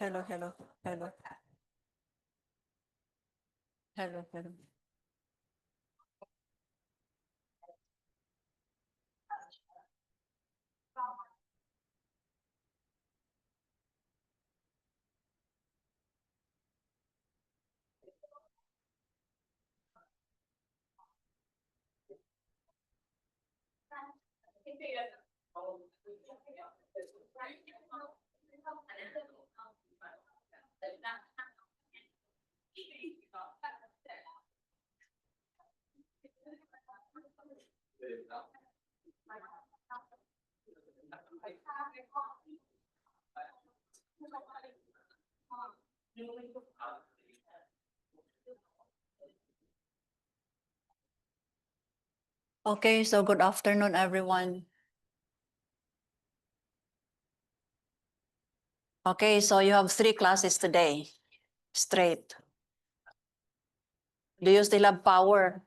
Hello, hello, hello. Hello, hello. Okay, so good afternoon, everyone. Okay, so you have 3 classes today, straight. Do you still have power?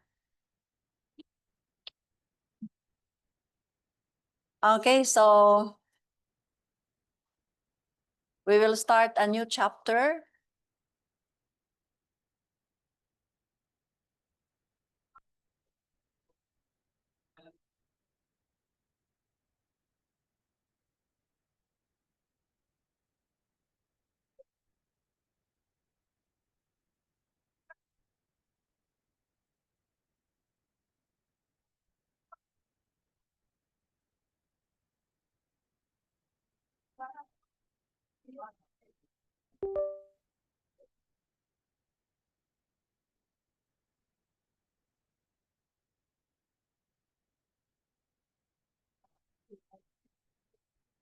Okay, so we will start a new chapter.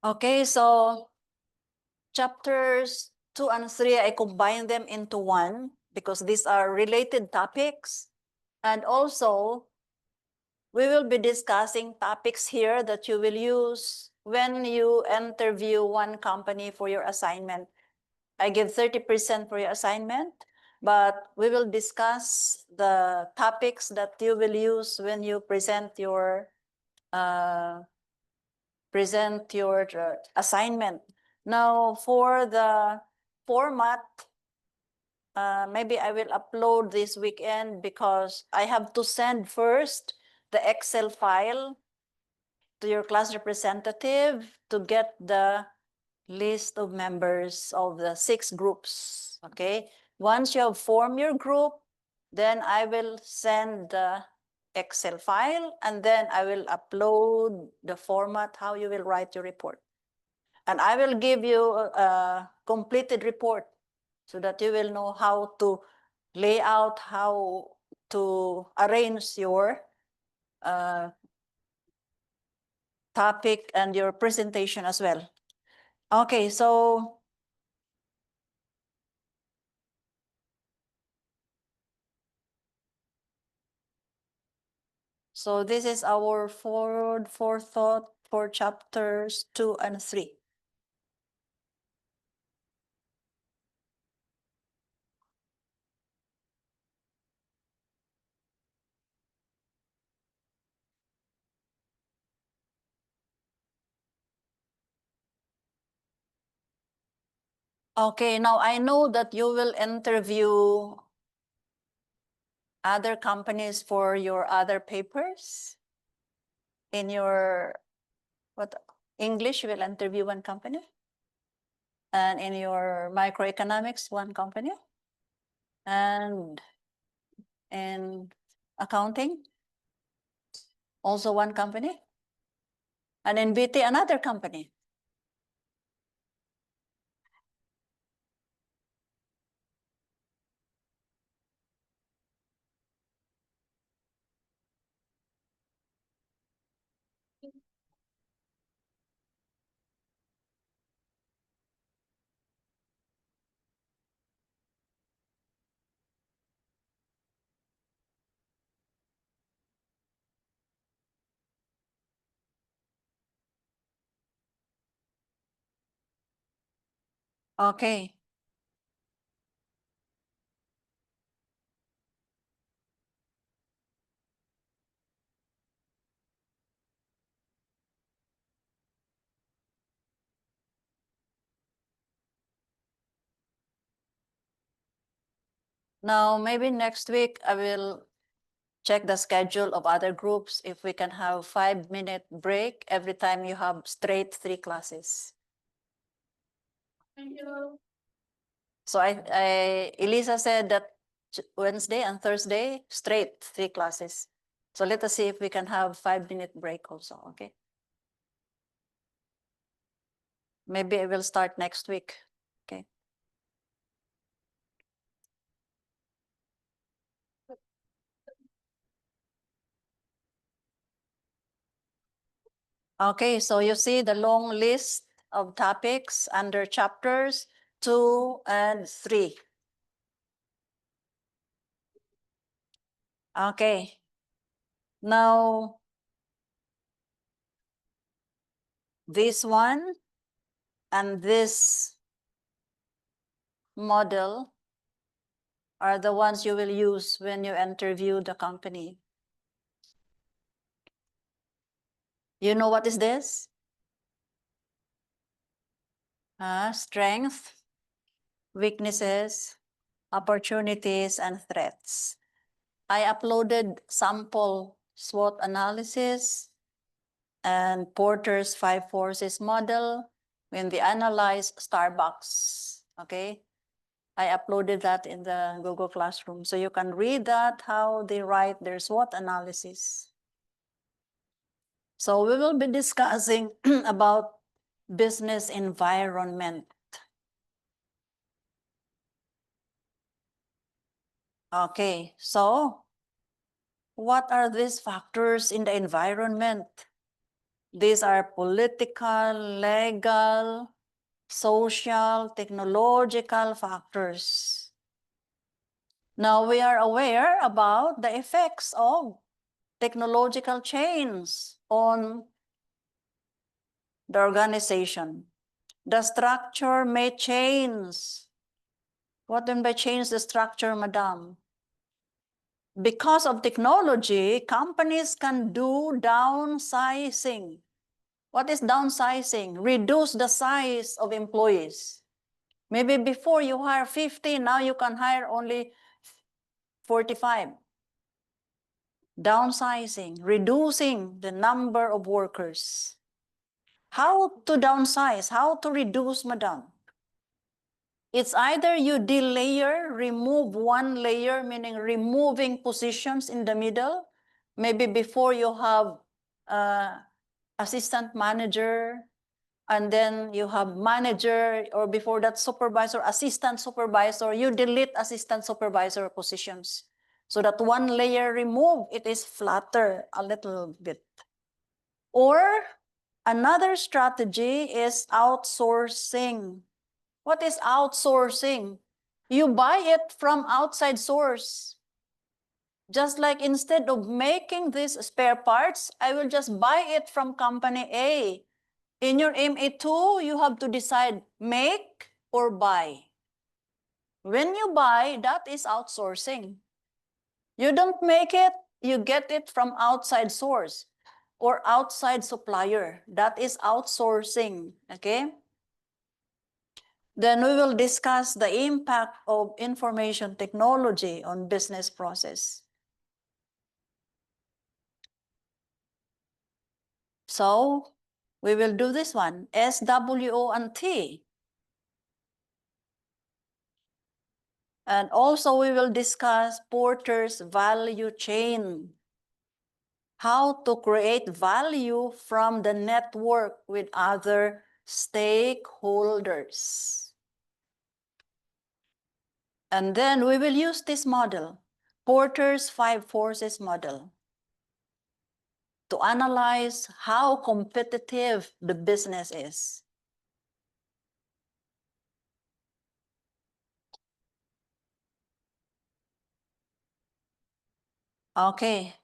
Okay, so chapters 2 and 3, I combine them into one because these are related topics. And also, we will be discussing topics here that you will use when you interview one company for your assignment. I give 30% for your assignment, but we will discuss the topics that you will use when you present your assignment. Now, for the format, maybe I will upload this weekend because I have to send first the Excel file to your class representative to get the list of members of the 6 groups, okay? Once you have formed your group, then I will send the Excel file, and then I will upload the format, how you will write your report. And I will give you a completed report so that you will know how to lay out, how to arrange your topic and your presentation as well. Okay, so this is our forethought for chapters 2 and 3. Okay, now I know that you will interview other companies for your other papers. In your English, you will interview one company. And in your microeconomics, one company. And in accounting, also one company. And in BT, another company. Okay. Now, maybe next week I will check the schedule of other groups if we can have 5-minute break every time you have straight 3 classes. Thank you. So Elisa said that Wednesday and Thursday, straight 3 classes. So let us see if we can have 5-minute break also, okay? Maybe I will start next week, okay? Okay, so you see the long list of topics under chapters 2 and 3. Okay. Now, this one and this model are the ones you will use when you interview the company. You know what is this? Strength, weaknesses, opportunities, and threats. I uploaded sample SWOT analysis and Porter's 5 forces model when they analyze Starbucks, okay? I uploaded that in the Google Classroom. So you can read that, how they write their SWOT analysis. So we will be discussing about business environment. Okay, so what are these factors in the environment? These are political, legal, social, technological factors. Now we are aware about the effects of technological change on the organization. The structure may change. What do by change the structure, madam? Because of technology, companies can do downsizing. What is downsizing? Reduce the size of employees. Maybe before you hire 50, now you can hire only 45. Downsizing, reducing the number of workers. How to downsize? How to reduce, madam? It's either you delayer, remove one layer, meaning removing positions in the middle. Maybe before you have assistant manager, and then you have manager, or before that supervisor, assistant supervisor, you delete assistant supervisor positions. So that one layer remove, it is flatter a little bit. Or another strategy is outsourcing. What is outsourcing? You buy it from outside source. Just like instead of making these spare parts, I will just buy it from company A. In your MA2, you have to decide make or buy. When you buy, that is outsourcing. You don't make it, you get it from outside source or outside supplier. That is outsourcing, okay? Then we will discuss the impact of information technology on business process. So we will do this one, SWO and T. And also we will discuss Porter's value chain. How to create value from the network with other stakeholders. And then we will use this model, Porter's 5 forces model, to analyze how competitive the business is. Okay.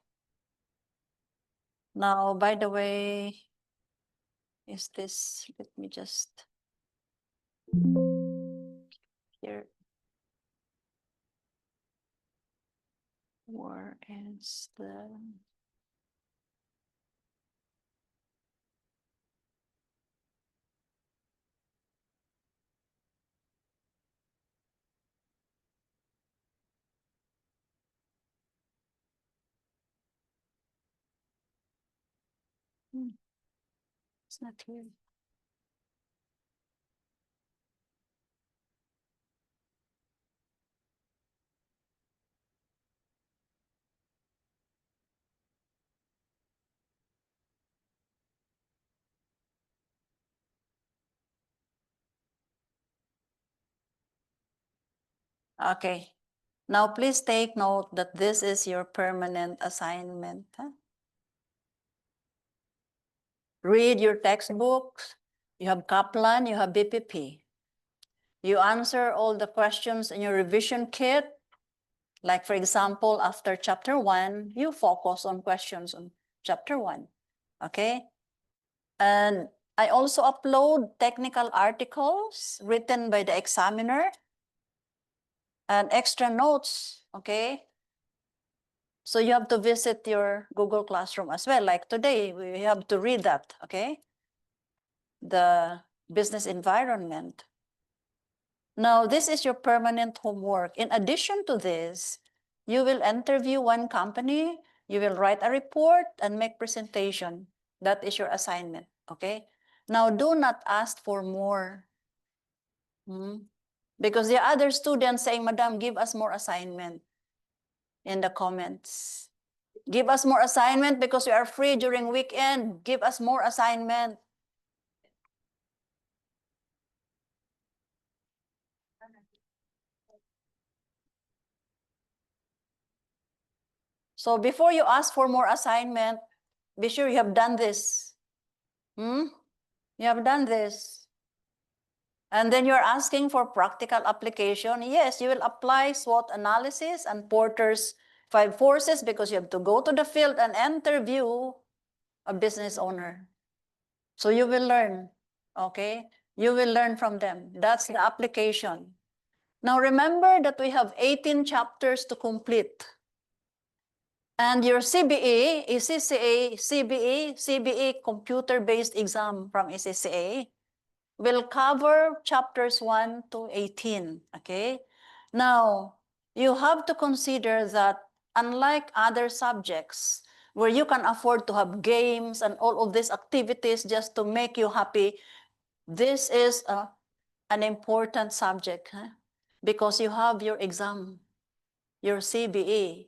Now, by the way, is this, let me just, here. Where is the, It's not here. Okay. Now, please take note that this is your permanent assignment. Read your textbooks. You have Kaplan, you have BPP. You answer all the questions in your revision kit. Like, for example, after chapter 1, you focus on questions on chapter 1. Okay? And I also upload technical articles written by the examiner and extra notes. Okay? So you have to visit your Google Classroom as well. Like today, we have to read that, okay? The business environment. Now, this is your permanent homework. In addition to this, you will interview one company, you will write a report and make presentation. That is your assignment, okay? Now, do not ask for more. Because the other students saying, Madam, give us more assignment in the comments. Give us more assignment because we are free during weekend. Give us more assignment. So before you ask for more assignment, be sure you have done this. You have done this. And then you're asking for practical application. Yes, you will apply SWOT analysis and Porter's 5 forces because you have to go to the field and interview a business owner. So you will learn, okay? You will learn from them. That's the application. Now remember that we have 18 chapters to complete. And your CBE, ECCA, CBE computer-based exam from ECCA will cover chapters 1 to 18, okay? Now, you have to consider that unlike other subjects where you can afford to have games and all of these activities just to make you happy, this is an important subject because you have your exam, your CBE.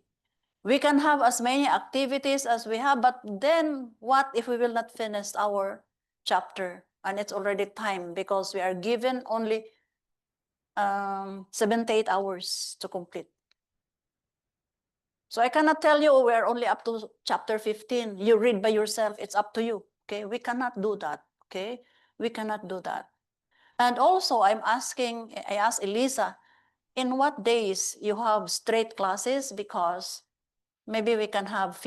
We can have as many activities as we have, but then what if we will not finish our chapter? And it's already time because we are given only 7 to 8 hours to complete. So I cannot tell you, oh, we are only up to chapter 15. You read by yourself. It's up to you. Okay, we cannot do that. Okay, we cannot do that. And also, I asked Elisa, in what days you have straight classes? Because maybe we can have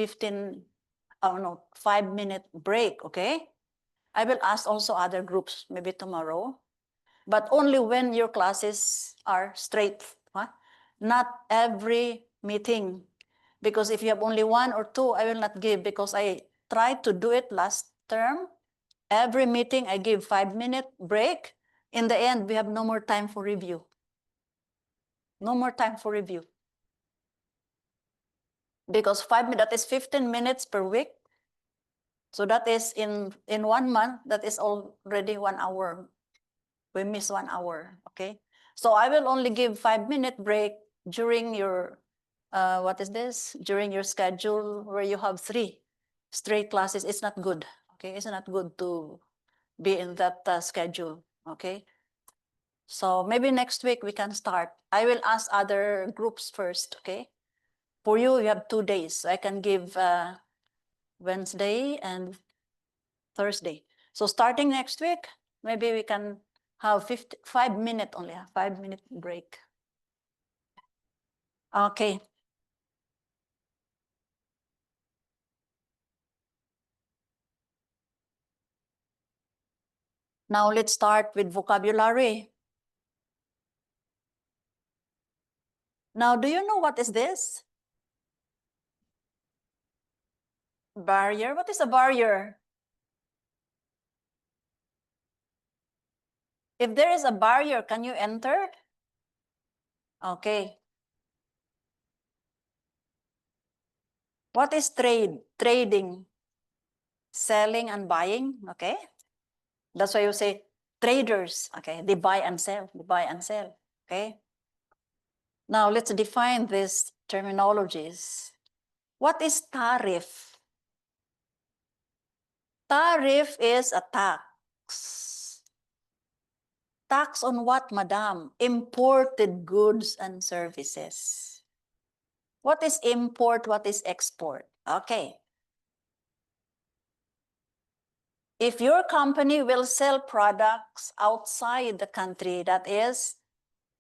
5-minute break, okay? I will ask also other groups, maybe tomorrow, but only when your classes are straight, not every meeting. Because if you have only 1 or 2, I will not give because I tried to do it last term. Every meeting, I give 5-minute break. In the end, we have no more time for review. No more time for review. Because 5 minutes, that is 15 minutes per week. So that is in 1 month, that is already 1 hour. We miss 1 hour, okay? So I will only give 5-minute break during your, during your schedule where you have 3 straight classes. It's not good, okay? It's not good to be in that schedule, okay? So maybe next week we can start. I will ask other groups first, okay? For you, you have 2 days. So I can give Wednesday and Thursday. So starting next week, maybe we can have 5-minute only, 5-minute break. Okay. Now let's start with vocabulary. Now, do you know what is this? Barrier? What is a barrier? If there is a barrier, can you enter? Okay. What is trade? Trading. selling and buying, okay? That's why you say traders, okay? They buy and sell, okay? Now let's define these terminologies. What is tariff? Tariff is a tax. Tax on what, madam? Imported goods and services. What is import? What is export? Okay. If your company will sell products outside the country, that is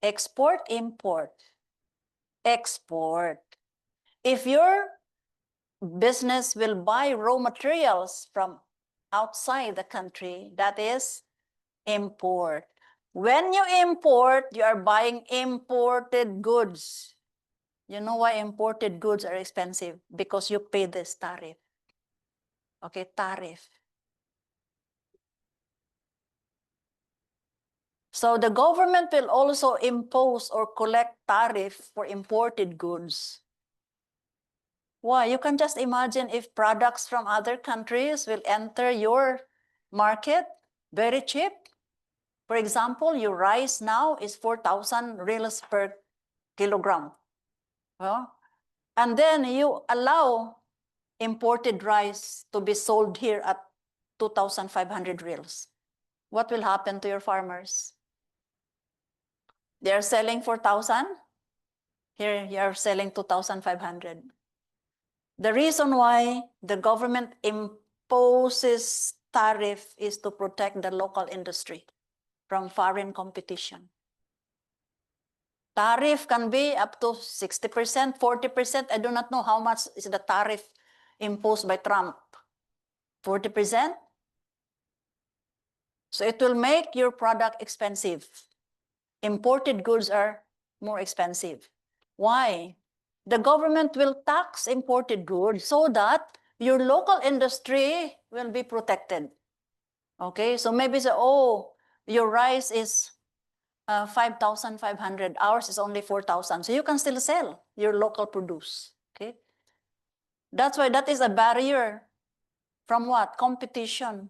export, import, export. If your business will buy raw materials from outside the country, that is import. When you import, you are buying imported goods. You know why imported goods are expensive? Because you pay this tariff. Okay, tariff. So the government will also impose or collect tariff for imported goods. Why? You can just imagine if products from other countries will enter your market very cheap. For example, your rice now is 4,000 reals per kilogram. Well, and then you allow imported rice to be sold here at 2,500 reals. What will happen to your farmers? They're selling 4,000. Here you're selling 2,500. The reason why the government imposes tariff is to protect the local industry from foreign competition. Tariff can be up to 60%, 40%. I do not know how much is the tariff imposed by Trump. 40%? So it will make your product expensive. Imported goods are more expensive. Why? The government will tax imported goods so that your local industry will be protected. Okay, so maybe say, oh, your rice is 5,500, ours is only 4,000. So you can still sell your local produce. Okay, that's why that is a barrier from what? Competition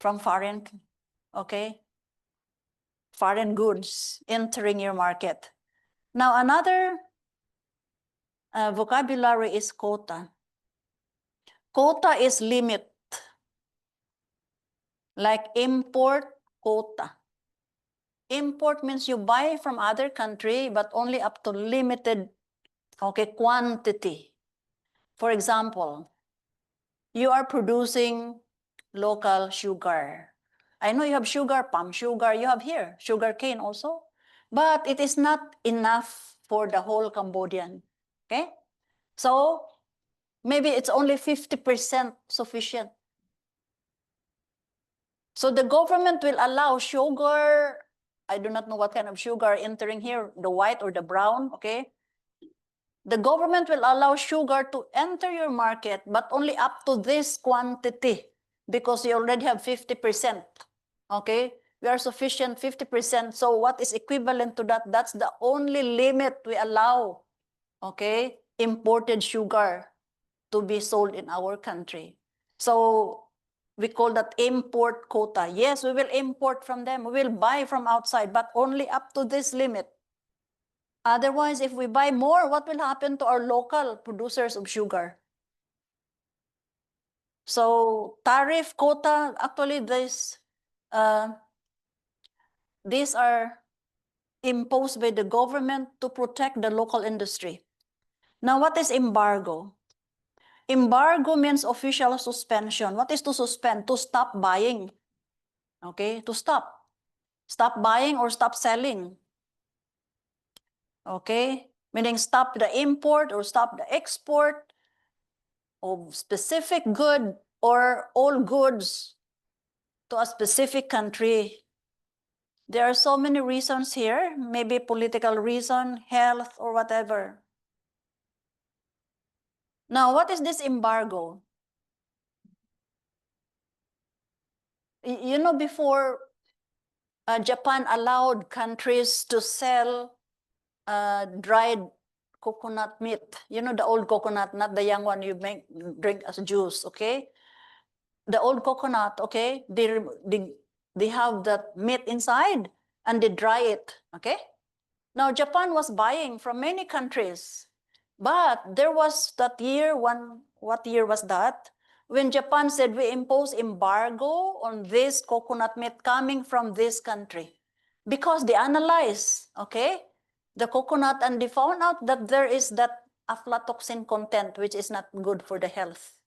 from foreign, okay, foreign goods entering your market. Now another vocabulary is quota. Quota is limit, like import quota. Import means you buy from other country, but only up to limited, okay, quantity. For example, you are producing local sugar. I know you have sugar, palm sugar, you have here, sugar cane also, but it is not enough for the whole Cambodian, okay? So maybe it's only 50% sufficient. So the government will allow sugar, I do not know what kind of sugar entering here, the white or the brown, okay? The government will allow sugar to enter your market, but only up to this quantity because you already have 50%, okay? We are sufficient 50%, so what is equivalent to that? That's the only limit we allow, okay? Imported sugar to be sold in our country. So we call that import quota. Yes, we will import from them. We will buy from outside, but only up to this limit. Otherwise, if we buy more, what will happen to our local producers of sugar? So tariff, quota, actually these are imposed by the government to protect the local industry. Now, what is embargo? Embargo means official suspension. What is to suspend? To stop buying. Okay, to stop. Stop buying or stop selling. Okay, meaning stop the import or stop the export of specific good or all goods to a specific country. There are so many reasons here, maybe political reason, health, or whatever. Now, what is this embargo? You know, before Japan allowed countries to sell dried coconut meat. You know, the old coconut, not the young one you drink as juice, okay? the old coconut, okay, they have that meat inside and they dry it, okay? Now, Japan was buying from many countries, but there was that year, what year was that? When Japan said we impose embargo on this coconut meat coming from this country because they analyze, okay, the coconut and they found out that there is that aflatoxin content, which is not good for the health.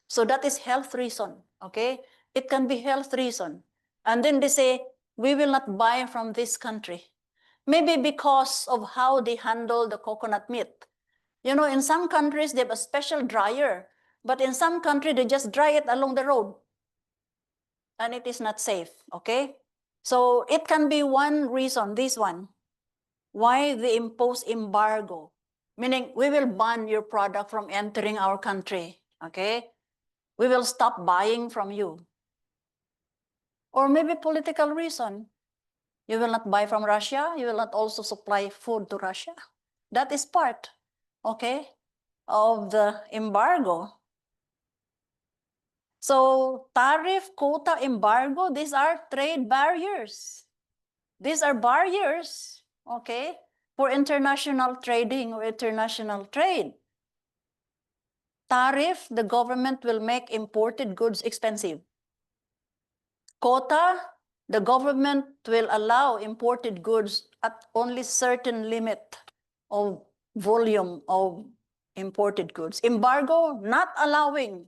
So that is health reason, okay? It can be health reason. And then they say, we will not buy from this country. Maybe because of how they handle the coconut meat. You know, in some countries, they have a special dryer. But in some country, they just dry it along the road. And it is not safe, okay? So it can be one reason, this one, why they impose embargo. Meaning, we will ban your product from entering our country, okay? We will stop buying from you. Or maybe political reason. You will not buy from Russia. You will not also supply food to Russia. That is part, okay, of the embargo. So tariff, quota, embargo, these are trade barriers. These are barriers, okay, for international trading or international trade. Tariff, the government will make imported goods expensive. Quota, the government will allow imported goods at only certain limit of volume of imported goods. Embargo, not allowing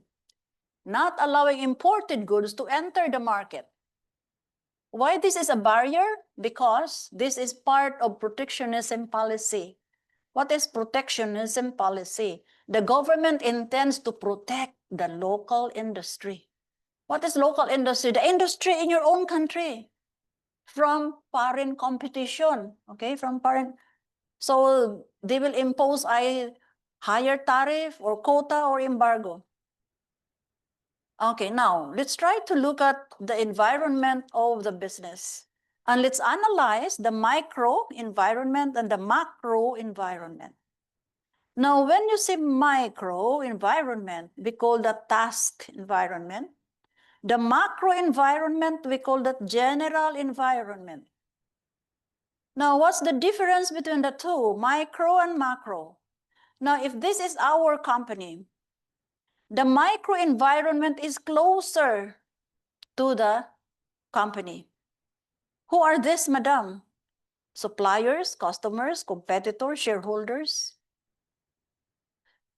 imported goods to enter the market. Why this is a barrier? Because this is part of protectionism policy. What is protectionism policy? The government intends to protect the local industry. What is local industry? The industry in your own country from foreign competition, okay, from foreign. So they will impose a higher tariff or quota or embargo. Okay, now let's try to look at the environment of the business. And let's analyze the micro environment and the macro environment. Now, when you say micro environment, we call that task environment. The macro environment, we call that general environment. Now, what's the difference between the two, micro and macro? Now, if this is our company, the micro environment is closer to the company. Who are this, madam? Suppliers, customers, competitors, shareholders.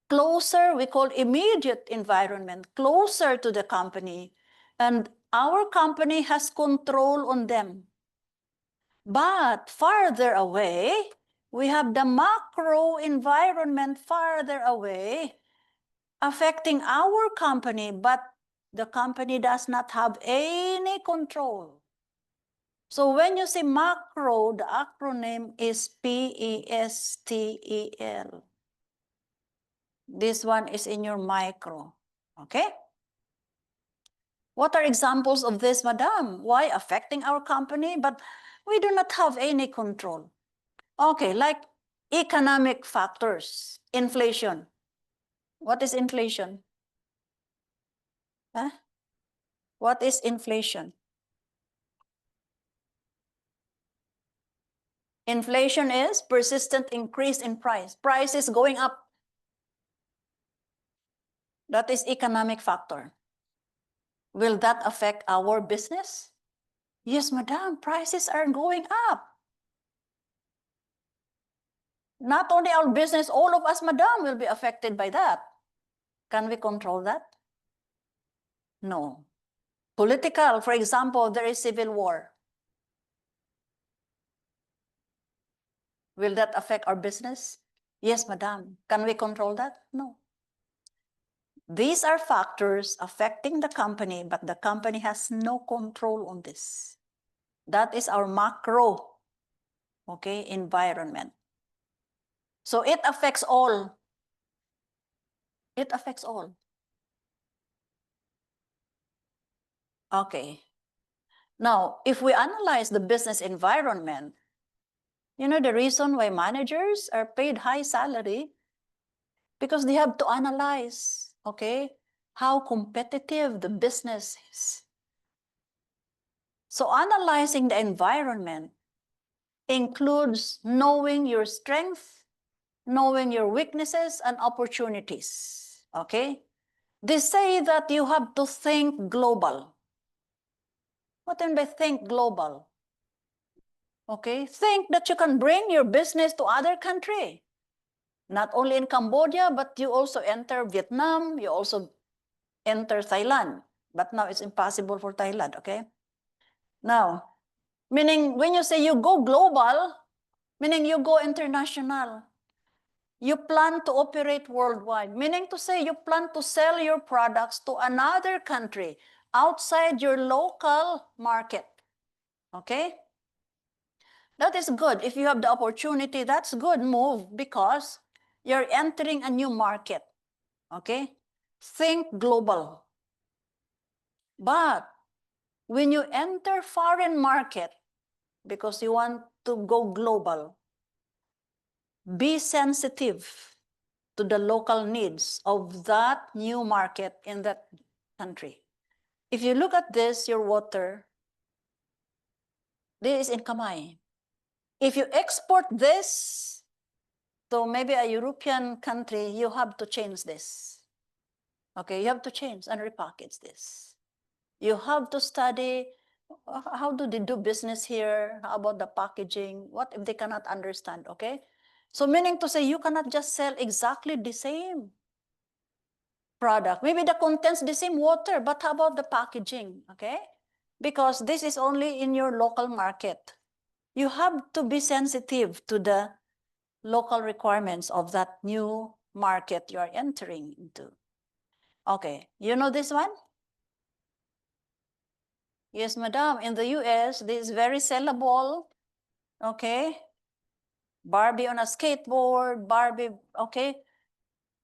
Closer, we call immediate environment, closer to the company. And our company has control on them. But farther away, we have the macro environment farther away, affecting our company, but the company does not have any control. So when you say macro, the acronym is PESTEL. This one is in your micro, okay? What are examples of this, madam? Why affecting our company, but we do not have any control? Okay, like economic factors, inflation. What is inflation? Huh? What is inflation? Inflation is persistent increase in price. Price is going up. That is economic factor. Will that affect our business? Yes, madam, prices are going up. Not only our business, all of us, madam, will be affected by that. Can we control that? No. Political, for example, there is civil war. Will that affect our business? Yes, madam. Can we control that? No. These are factors affecting the company, but the company has no control on this. That is our macro, okay, environment. So it affects all. It affects all. Okay. Now, if we analyze the business environment, you know the reason why managers are paid high salary? Because they have to analyze, okay, how competitive the business is. So analyzing the environment includes knowing your strength, knowing your weaknesses and opportunities, okay? They say that you have to think global. What do they think global? Okay, think that you can bring your business to other country. Not only in Cambodia, but you also enter Vietnam, you also enter Thailand. But now it's impossible for Thailand, okay? Now, meaning when you say you go global, meaning you go international. You plan to operate worldwide, meaning to say you plan to sell your products to another country outside your local market, okay? That is good. If you have the opportunity, that's good move because you're entering a new market, okay? Think global. But when you enter foreign market, because you want to go global, be sensitive to the local needs of that new market in that country. If you look at this, your water, this is in Kamay. If you export this to maybe a European country, you have to change this. Okay, you have to change and repackage this. You have to study how do they do business here, how about the packaging, what if they cannot understand, okay? So meaning to say you cannot just sell exactly the same product. Maybe the contents the same water, but how about the packaging, okay? Because this is only in your local market. You have to be sensitive to the local requirements of that new market you are entering into. Okay, you know this one? Yes, madam. In the US, this is very sellable. Okay. Barbie on a skateboard, Barbie, okay.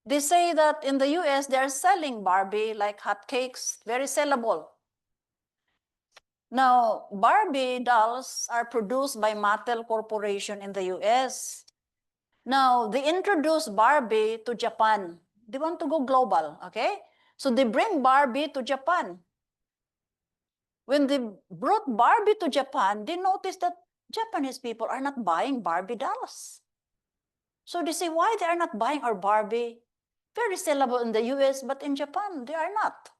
They say that in the US, they're selling Barbie like hotcakes, very sellable. Now, Barbie dolls are produced by Mattel Corporation in the US. Now, they introduced Barbie to Japan. They want to go global, okay? So they bring Barbie to Japan. When they brought Barbie to Japan, they noticed that Japanese people are not buying Barbie dolls. So they say, why they are not buying our Barbie? Very sellable in the US, but in Japan, they are not.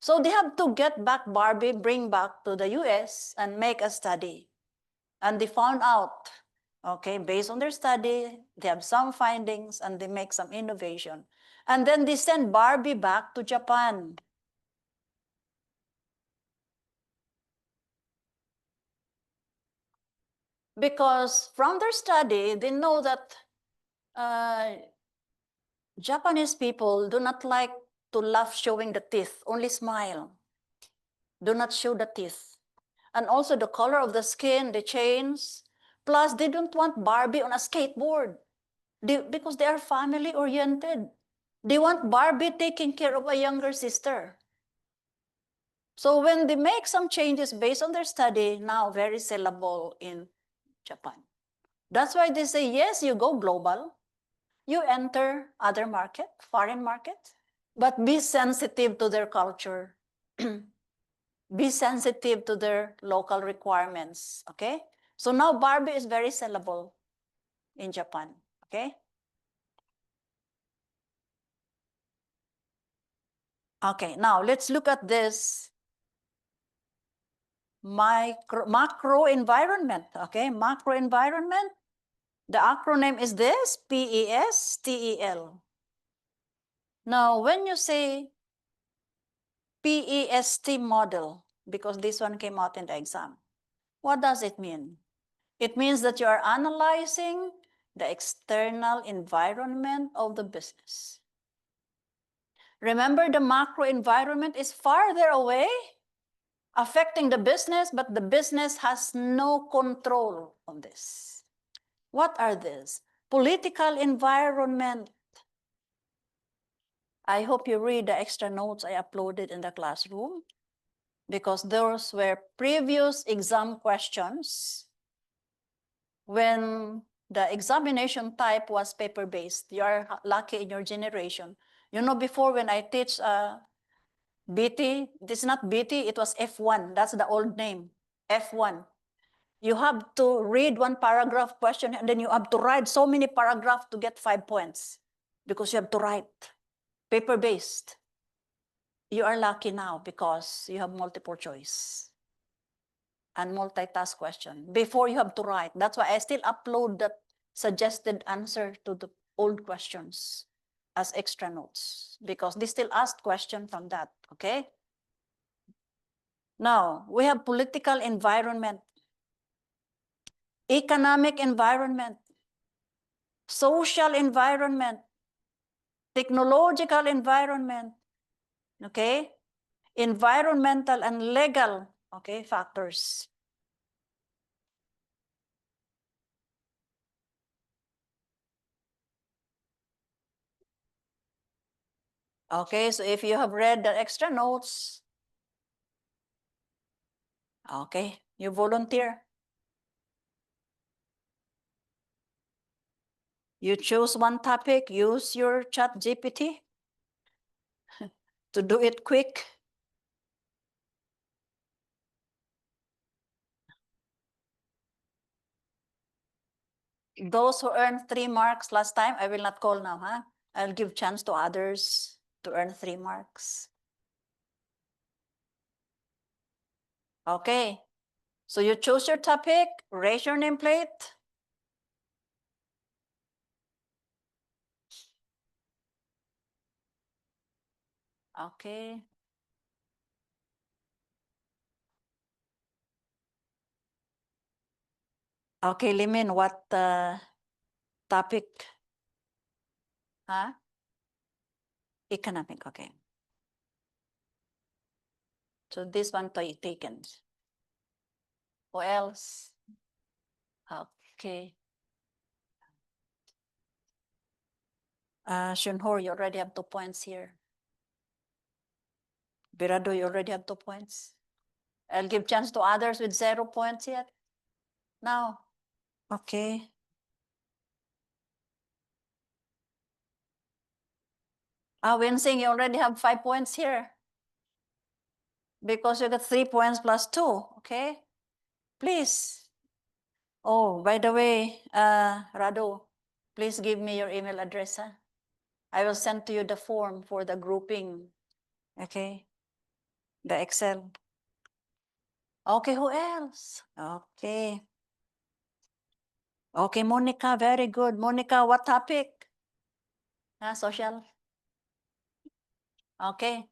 So they have to get back Barbie, bring back to the US and make a study. And they found out, okay, based on their study, they have some findings and they make some innovation. And then they send Barbie back to Japan. Because from their study, they know that Japanese people do not like to laugh showing the teeth, only smile. Do not show the teeth. And also the color of the skin, the chains. Plus, they don't want Barbie on a skateboard because they are family-oriented. They want Barbie taking care of a younger sister. So when they make some changes based on their study, now very sellable in Japan. That's why they say, yes, you go global. You enter other market, foreign market, but be sensitive to their culture. Be sensitive to their local requirements, okay? So now Barbie is very sellable in Japan, okay? Okay, now let's look at this macro environment, okay? Macro environment, the acronym is this, PESTEL. Now, when you say PEST model, because this one came out in the exam, what does it mean? It means that you are analyzing the external environment of the business. Remember, the macro environment is farther away, affecting the business, but the business has no control on this. What are these? Political environment. I hope you read the extra notes I uploaded in the classroom, because those were previous exam questions when the examination type was paper-based. You are lucky in your generation. You know, before when I teach BT, this is not BT, it was F1. That's the old name, F1. You have to read one paragraph question and then you have to write so many paragraphs to get 5 points because you have to write paper-based. You are lucky now because you have multiple choice and multitask question. Before you have to write. That's why I still upload that suggested answer to the old questions as extra notes because they still asked question from that, okay? Now, we have political environment, economic environment, social environment, technological environment, okay? Environmental and legal, okay, factors. Okay, so if you have read the extra notes, okay, you volunteer. You choose one topic, use your chat GPT to do it quick. Those who earned 3 marks last time, I will not call now, huh? I'll give chance to others to earn 3 marks. Okay, so you choose your topic, raise your nameplate. Okay. Okay, Limin, what topic? Huh? Economic, okay. So this one taken. Who else? Okay. Shunhor, you already have 2 points here. Birado, you already have 2 points. I'll give chance to others with 0 points yet. Now, okay. Winsing, you already have 5 points here. Because you got 3 points plus 2, okay? Please. Oh, by the way, Rado, please give me your email address. Huh? I will send to you the form for the grouping, okay? The Excel. Okay, who else? Okay. Okay, Monica, very good. Monica, what topic? Social? Okay.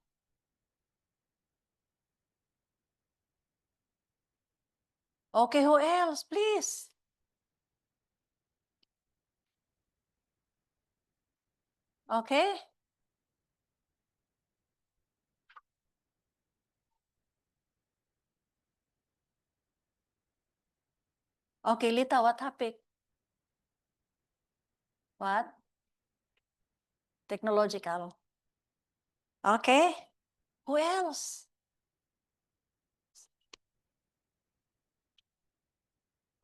Okay, who else, please? Okay. Okay, Lita, what topic? What? Technological. Okay. Who else?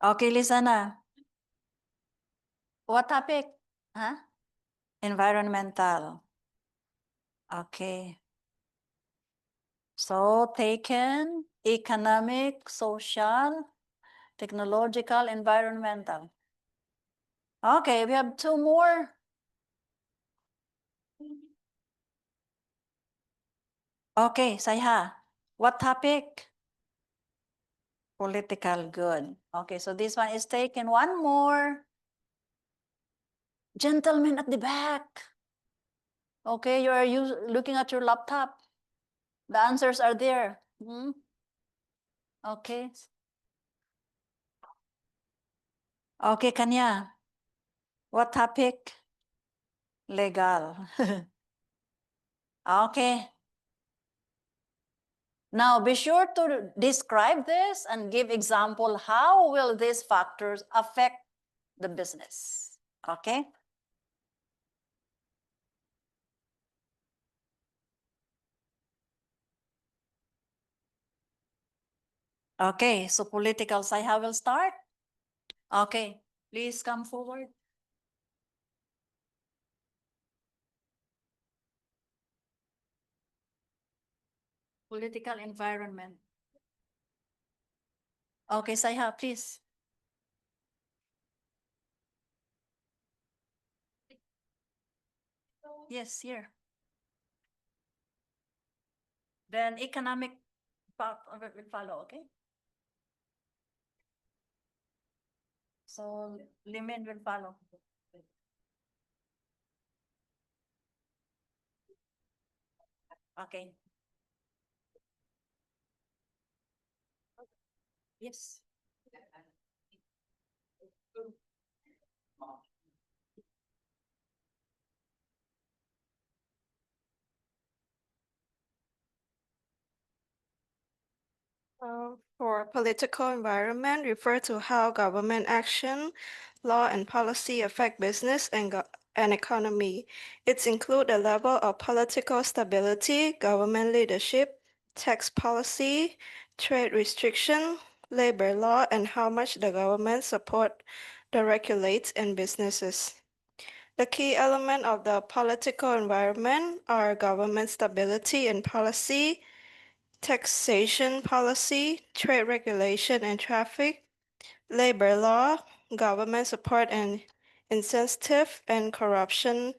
Okay, Lisana. What topic? Huh? Environmental. Okay. So taken economic, social, technological, environmental. Okay, we have 2 more. Okay, Sayha, what topic? Political, good. Okay, so this one is taken. One more. Gentleman at the back. Okay, you are looking at your laptop. The answers are there. Hmm? Okay. Okay, Kanya. What topic? Legal. Okay. Now be sure to describe this and give example. How will these factors affect the business? Okay. Okay, so political side, how will start? Okay, please come forward. Political environment. Okay, Saiha, please. Yes, here. Then economic part of it will follow, okay? So Limin will follow. Okay. Yes. For political environment, refer to how government action, law, and policy affect business and economy. It includes the level of political stability, government leadership, tax policy, trade restriction, labor law, and how much the government support the regulates and businesses. The key element of the political environment are government stability and policy, taxation policy, trade regulation and traffic, labor law, government support and incentive, and corruption.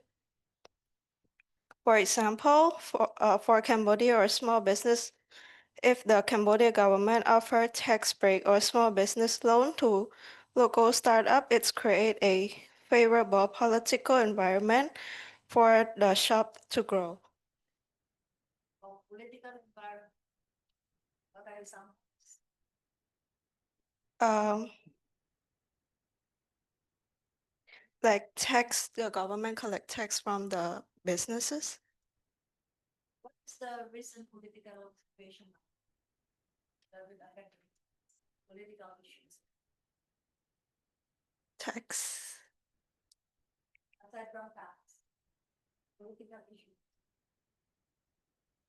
For example, for Cambodia or small business, if the Cambodia government offer tax break or small business loan to local startup, it's create a favorable political environment for the shop to grow. Political environment. What are some? Um, like tax, the government collect tax from the businesses. What is the recent political situation that will affect political issues? Tax. Aside from tax, political issues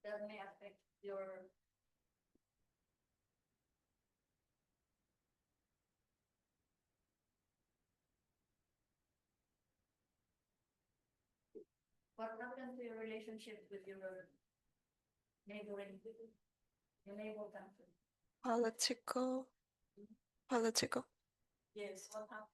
that may affect your what happened to your relationship with your neighboring your neighbor country? Political. Political. Yes, what happened?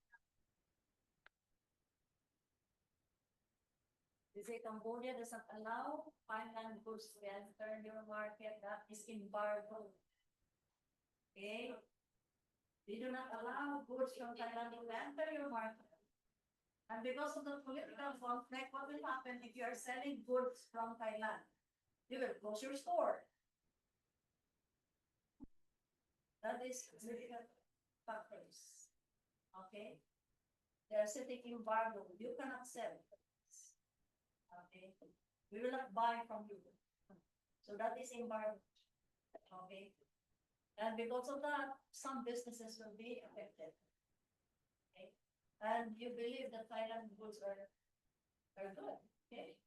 They say Cambodia doesn't allow Thailand goods to enter your market. That is embargo. Okay? They do not allow goods from Thailand to enter your market. And because of the political conflict, what will happen if you are selling goods from Thailand? You will close your store. That is political factors. Okay? They are setting embargo. You cannot sell. Okay? We will not buy from you. So that is embargo. Okay? And because of that, some businesses will be affected. Okay? And you believe that Thailand goods are good. Okay?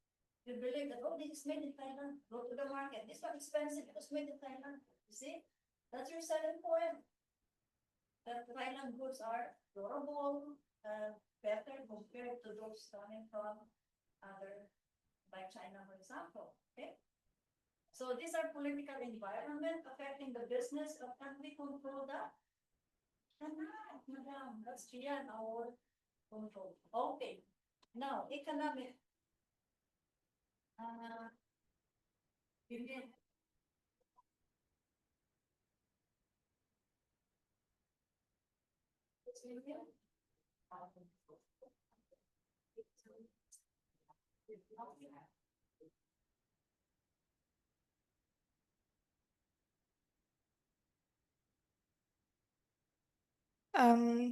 You believe that, oh, this is made in Thailand. Go to the market. This one expensive because made in Thailand. You see? That's your selling point. That Thailand goods are durable and better compared to those coming from other, like China, for example. Okay? So these are political environment affecting the business, but can we control that? Cannot, madam. That's beyond our control. Okay. Now, economic. Union. Union.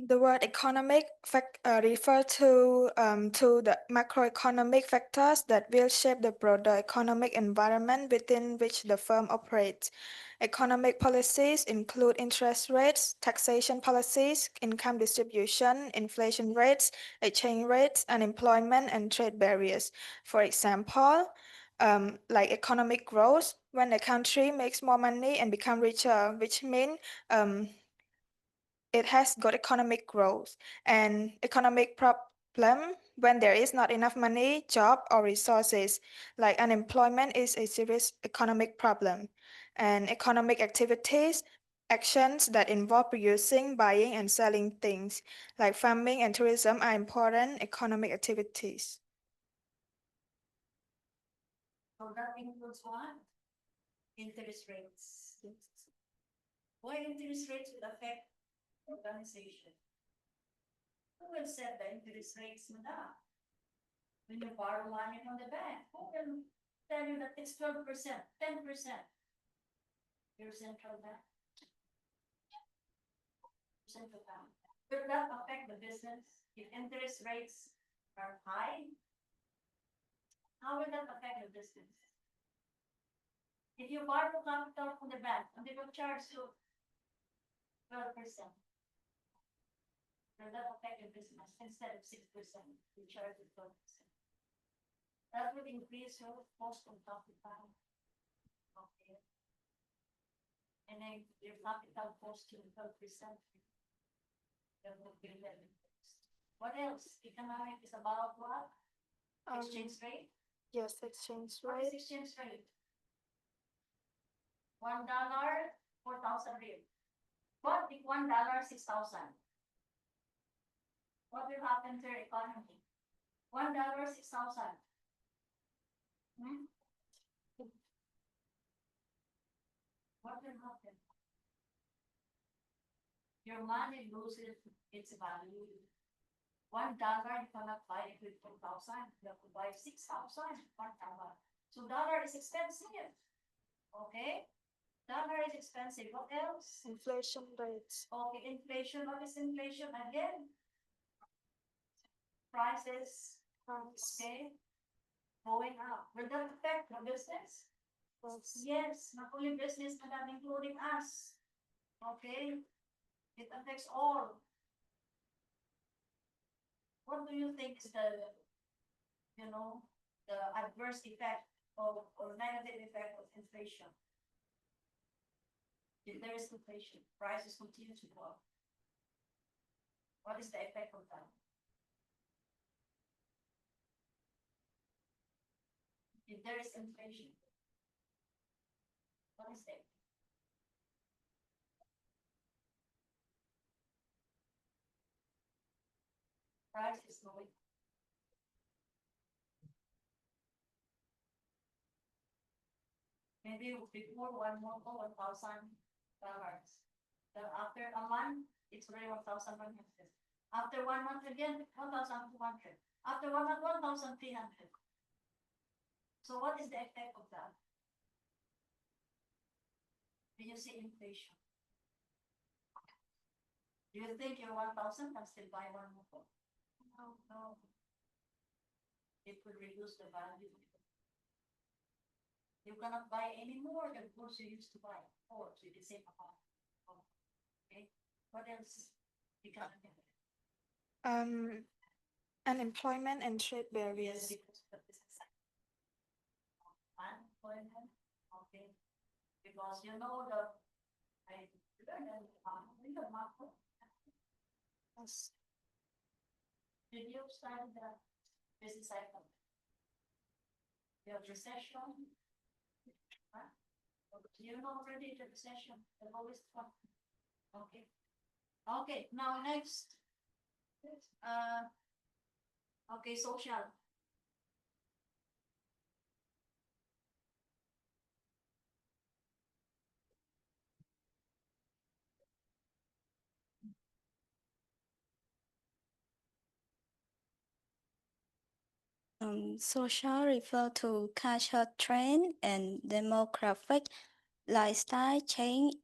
The word economic fact refer to the macroeconomic factors that will shape the broader economic environment within which the firm operates. Economic policies include interest rates, taxation policies, income distribution, inflation rates, exchange rates, unemployment, and trade barriers. For example, like economic growth, when a country makes more money and become richer, which means it has got economic growth and economic problem when there is not enough money, job, or resources. Like unemployment is a serious economic problem. And economic activities, actions that involve producing, buying, and selling things, like farming and tourism, are important economic activities. So that includes what? Interest rates. Why interest rates will affect organization? Who will set the interest rates, madam? When you borrow money from the bank, who will tell you that it's 12%, 10%? Your central bank. Central bank. Will that affect the business if interest rates are high? How will that affect the business? If you borrow capital from the bank and they will charge you 12%, will that affect your business instead of 6%? You charge you 12%. That will increase your cost of capital. Okay. And then your capital cost you 12%. That will be very increased. What else? Economic is about what? Exchange rate? Yes, exchange What is exchange rate? $1, 4,000 real. What if $1, 6,000? What will happen to your economy? $1, 6,000. What will happen? Your money loses its value. $1 you cannot buy it with 4,000. You have to buy 6,000. $1. So dollar is expensive. Okay? Dollar is expensive. What else? Inflation rates. Okay, inflation. What is inflation again? Prices. Okay, going up. Will that affect the business? Yes, not only business, but including us. Okay, it affects all. What do you think is the, the adverse effect or negative effect of inflation? If there is inflation, prices continue to go up. What is the effect of that? If there is inflation, what is that? Price is going. Maybe before $1,000. Then after a month, it's already 1,100. After 1 month again, 1,200. After 1 month, 1,300. So what is the effect of that? When you see inflation, do you think your 1,000 can still buy one more? No. It will reduce the value. You cannot buy any more than goods you used to buy, or with the same amount. Okay. What else? You cannot get. Unemployment and trade barriers. Yes, because of the business sector. Unemployment. Okay. Because I learned macro. Yes. Did you study the business cycle? You have recession. Huh? You know already the recession, the lowest one. Okay. Okay, now next. Okay, social. Social refer to cultural trend and demographic lifestyle change,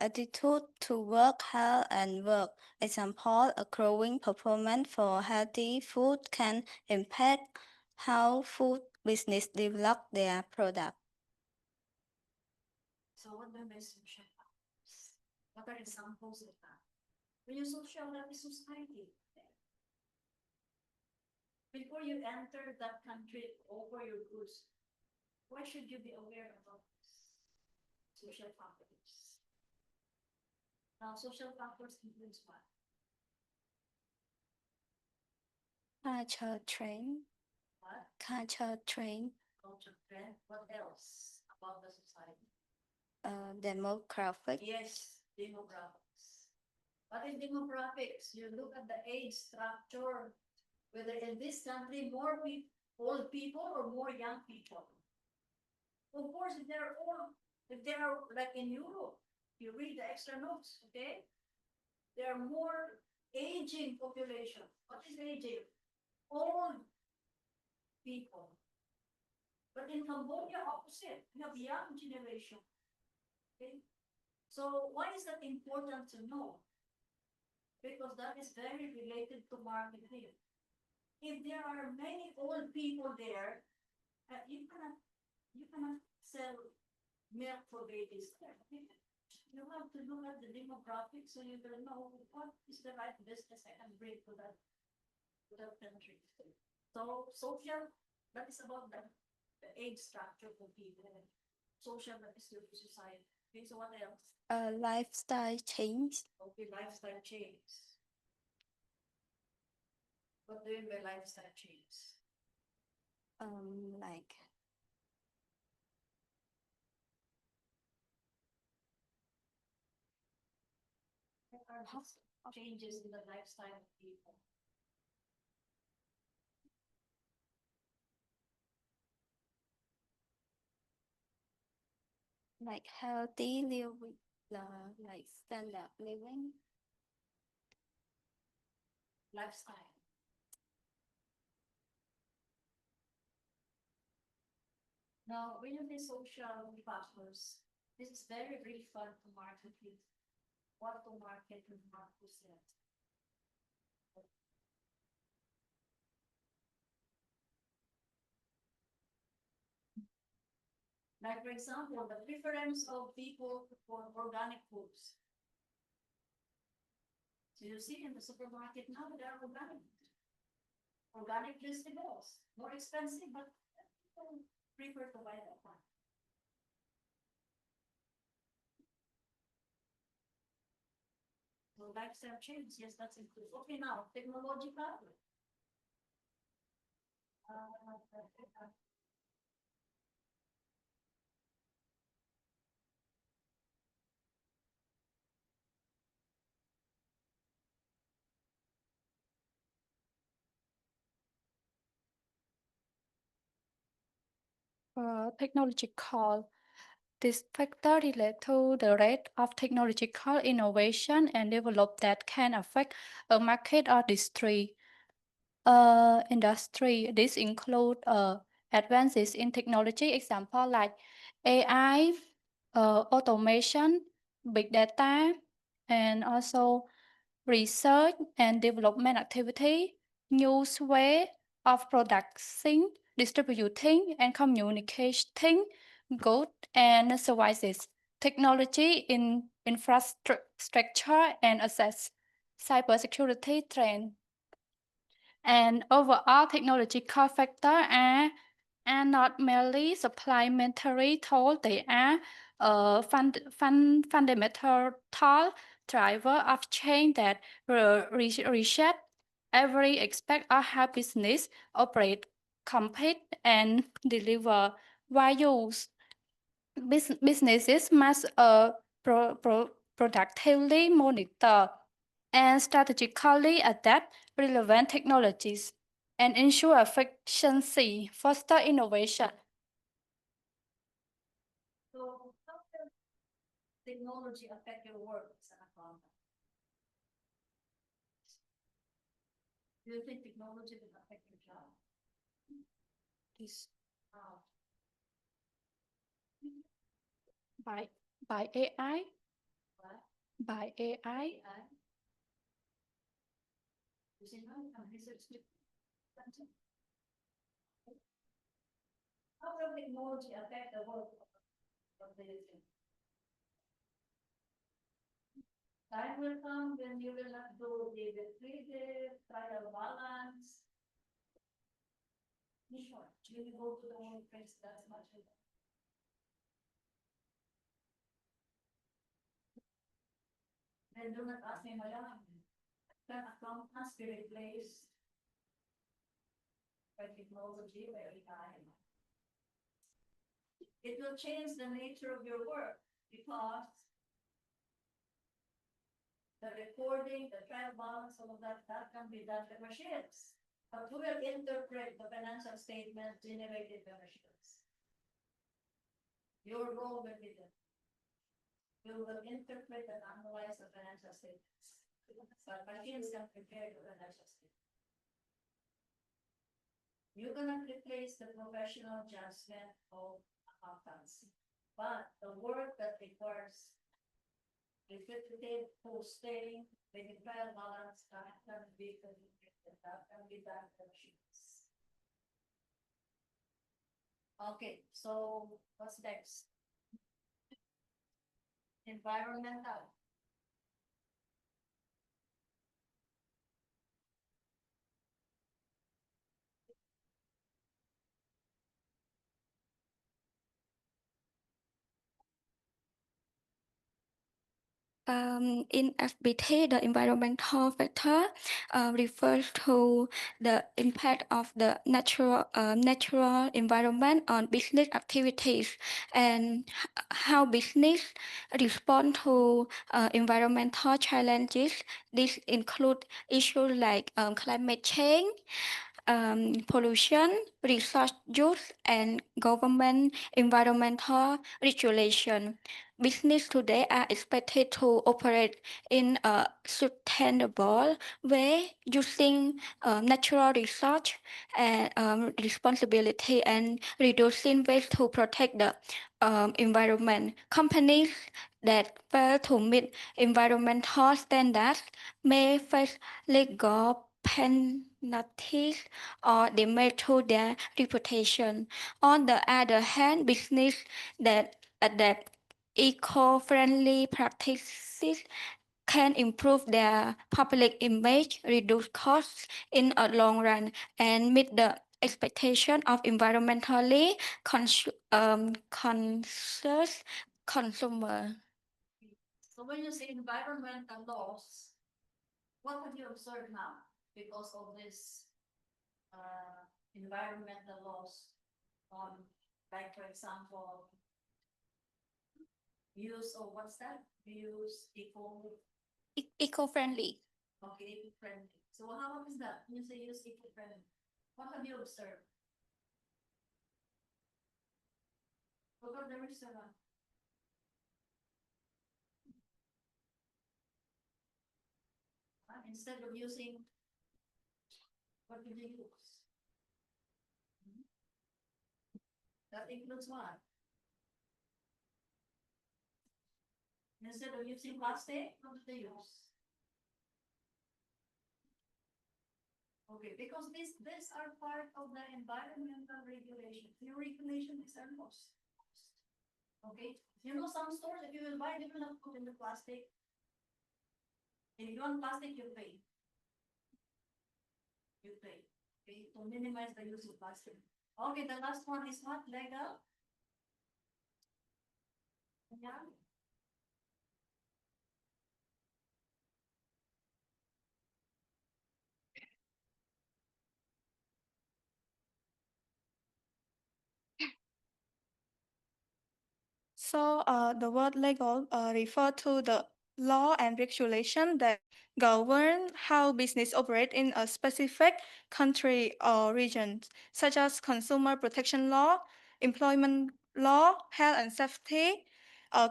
attitude to work, health, and work. Example, a growing performance for healthy food can impact how food business develop their product. So what do you mean social factors? What are examples of that? When you social, that is society. Before you enter that country over your goods, why should you be aware about this? Social factors. Now, social factors includes what? Culture trend. culture trend, Culture trend. What else about the society? demographic, Yes, demographics. What is demographics? You look at the age structure, whether in this country more old people or more young people. Of course, if they're old, if they are like in Europe, you read the extra notes, okay? There are more aging population. What is aging? Old people. But in Cambodia, opposite. We have young generation. Okay? So why is that important to know? Because that is very related to marketing. If there are many old people there, you cannot sell milk for babies. You have to look at the demographics so you will know what is the right business I can bring to that country. So social, that is about the age structure for people. Social, that is your society. Okay, so what else? lifestyle change, Okay, lifestyle change. What do you mean by lifestyle change? like What are the changes in the lifestyle of people? healthy living, like standard living, Lifestyle. Now, when you say social factors, this is very, very fun to market with. What to market and what to sell. Like, for example, the preference of people for organic foods. So you see in the supermarket now, there are organic vegetables, more expensive, but people prefer to buy that one. So lifestyle change, yes, that's included. Okay, now technological. Technological. This factor relate to the rate of technological innovation and development that can affect a market or industry. This include advances in technology, example like AI, automation, big data, and also research and development activity, new way of producing, distributing, and communicating goods and services, technology in infrastructure and access, cybersecurity trend, and overall technological factors are not merely supplementary tools, they are fundamental driver of change that reshape every aspect of how business operate, compete, and deliver values. Businesses must productively monitor and strategically adapt relevant technologies and ensure efficiency, foster innovation. So how does technology affect your work as an accountant? Do you think technology will affect your job? Is How? by AI, What? by AI, AI? You say no, you can research it. How will technology affect the work of the agent? Time will come when you will not do the retrieve, trial balance. In short, you will go to the workplace, that's much better. Then do not ask me my line. Can accountants be replaced by technology, by AI. It will change the nature of your work because the recording, the trial balance, all of that can be done by machines. But who will interpret the financial statement generated by machines? Your role will be there. You will interpret and analyze the financial statements. But machines can prepare the financial statements. You cannot replace the professional judgment of accountants. But the work that requires repetitive posting, making trial balance, that can be done by machines. Okay, so what's next? Environmental. In FBT, the environmental factor refers to the impact of the natural environment on business activities and how business respond to environmental challenges. This include issues like climate change, pollution, resource use, and government environmental regulation. Business today are expected to operate in a sustainable way using natural resource and responsibility and reducing waste to protect the environment. Companies that fail to meet environmental standards may face legal penalties or damage to their reputation. On the other hand, business that adapt eco-friendly practices can improve their public image, reduce costs in a long run, and meet the expectation of environmentally conscious consumer. So when you say environmental laws, what have you observed now because of this environmental laws on, like for example, use of what's that? Use Eco-friendly. okay, eco-friendly. So how is that? When you say use eco-friendly, what have you observed? What are the risks of that? Instead of using, what do they use? That includes what? Instead of using plastic, what do they use? Okay, because these are part of the environmental regulation. Your regulation is our laws. Okay, you know some stores, if you will buy, they will not put in the plastic. If you want plastic, you pay. You pay. Okay, to minimize the use of plastic. Okay, the last one is what? Legal? Yeah. So the word legal refer to the law and regulation that govern how business operate in a specific country or region, such as consumer protection law, employment law, health and safety,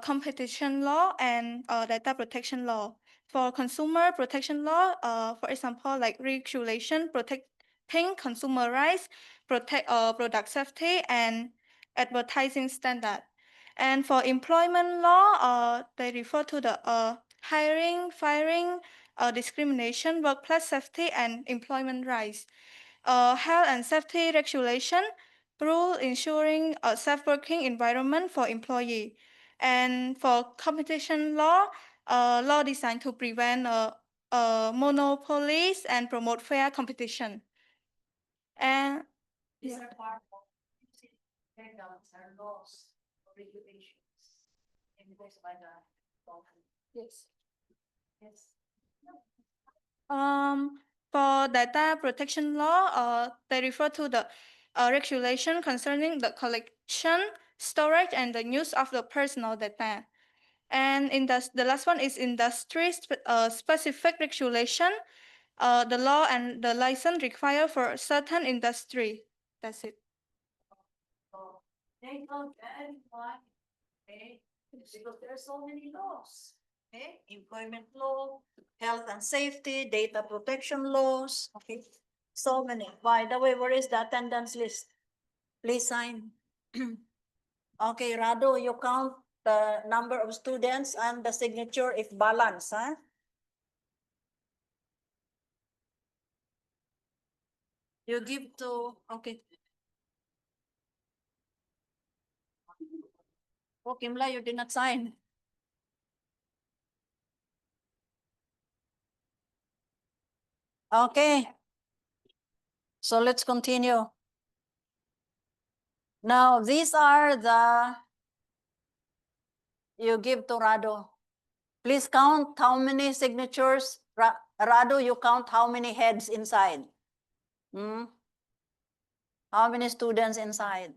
competition law, and data protection law. For consumer protection law, for example, like regulation protecting consumer rights, protect product safety, and advertising standard. And for employment law, they refer to the hiring, firing, discrimination, workplace safety, and employment rights. Health and safety regulation, rule ensuring a safe working environment for employee. And for competition law, law designed to prevent monopolies and promote fair competition. And These yeah. are part of guidelines or laws or regulations imposed by the government. Yes. Yes. For data protection law, they refer to the regulation concerning the collection, storage, and the use of the personal data. And the last one is industry specific regulation. The law and the license required for certain industry. That's it. They don't get one, okay? Because there are so many laws, okay? Employment law, health and safety, data protection laws, okay? So many. By the way, where is the attendance list? Please sign. Okay, Rado, you count the number of students and the signature if balance, huh? You give to, okay. Oh, Kimla, you did not sign. Okay. So let's continue. Now, these are the, you give to Rado. Please count how many signatures. Rado, you count how many heads inside. Hmm? How many students inside?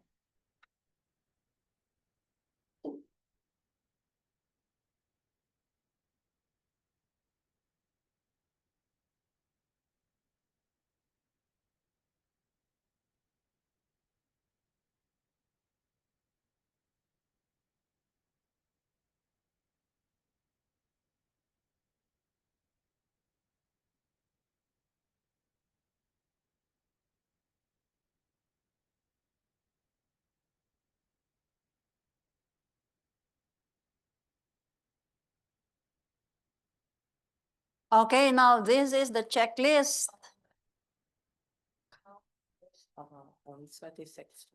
Okay, now this is the checklist. 36.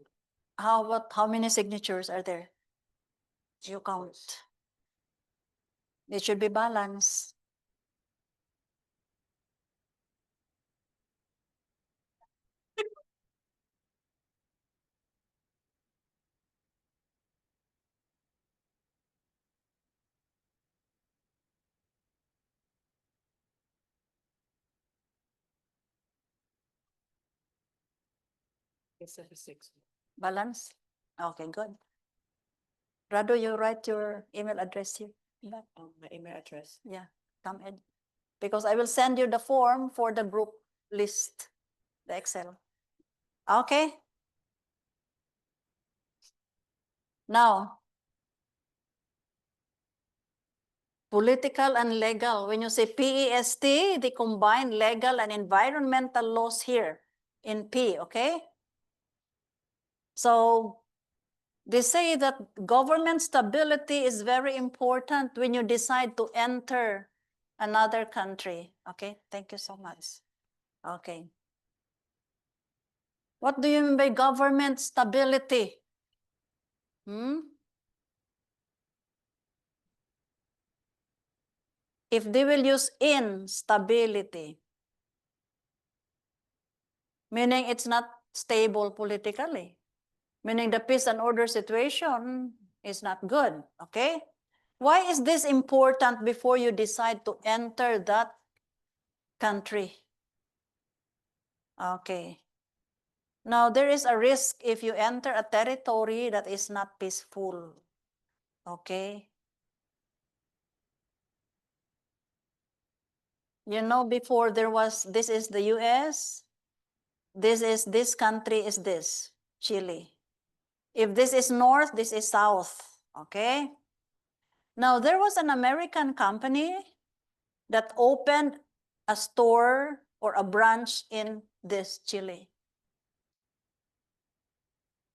How many signatures are there? You count. It should be balanced. It's 36. Balance? Okay, good. Rado, you write your email address here. My email address. Yeah, come in. Because I will send you the form for the group list, the Excel. Okay. Now, political and legal. When you say PEST, they combine legal and environmental laws here in P, okay? So they say that government stability is very important when you decide to enter another country. Okay, thank you so much. Okay. What do you mean by government stability? If they will use instability, meaning it's not stable politically, meaning the peace and order situation is not good, okay? Why is this important before you decide to enter that country? Okay. Now, there is a risk if you enter a territory that is not peaceful, okay? You know, before there was, this is the US, this country is this, Chile. If this is north, this is south, okay? Now, there was an American company that opened a store or a branch in this Chile.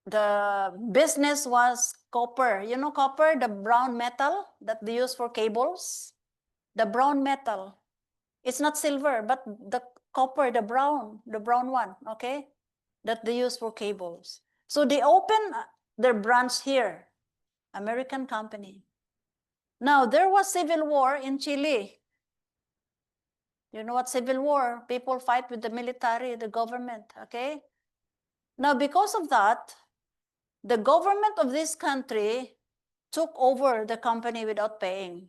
The business was copper. You know copper, the brown metal that they use for cables? The brown metal. It's not silver, but the copper, the brown one, okay? That they use for cables. So they opened their branch here, American company. Now, there was civil war in Chile. You know what civil war? People fight with the military, the government, okay? Now, because of that, the government of this country took over the company without paying.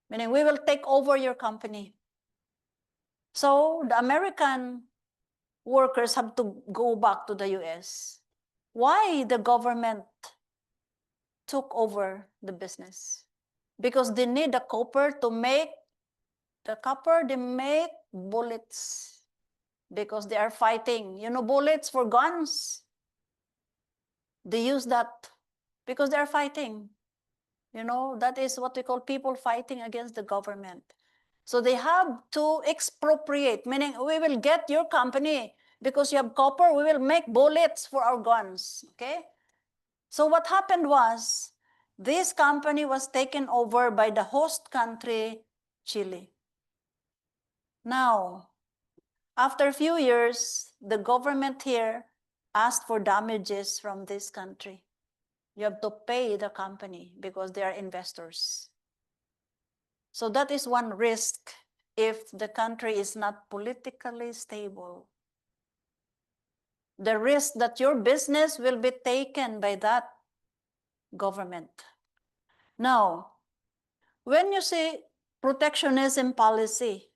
Meaning, we will take over your company. So the American workers have to go back to the US. Why the government took over the business? Because they need the copper to make the copper, they make bullets because they are fighting. You know, bullets for guns. They use that because they are fighting. You know, that is what we call people fighting against the government. So they have to expropriate, meaning we will get your company because you have copper, we will make bullets for our guns, okay? So what happened was, this company was taken over by the host country, Chile. Now, after a few years, the government here asked for damages from this country. You have to pay the company because they are investors. So that is one risk if the country is not politically stable. The risk that your business will be taken by that government. Now, when you say protectionism policy,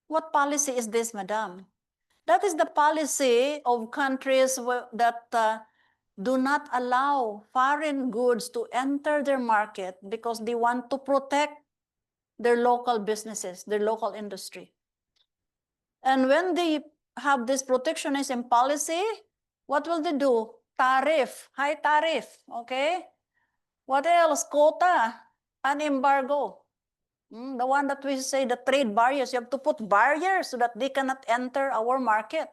what policy is this, madam? That is the policy of countries that do not allow foreign goods to enter their market because they want to protect their local businesses, their local industry. And when they have this protectionism policy, what will they do? Tariff, high tariff, okay? What else? Quota, an embargo. The one that we say the trade barriers, you have to put barriers so that they cannot enter our market.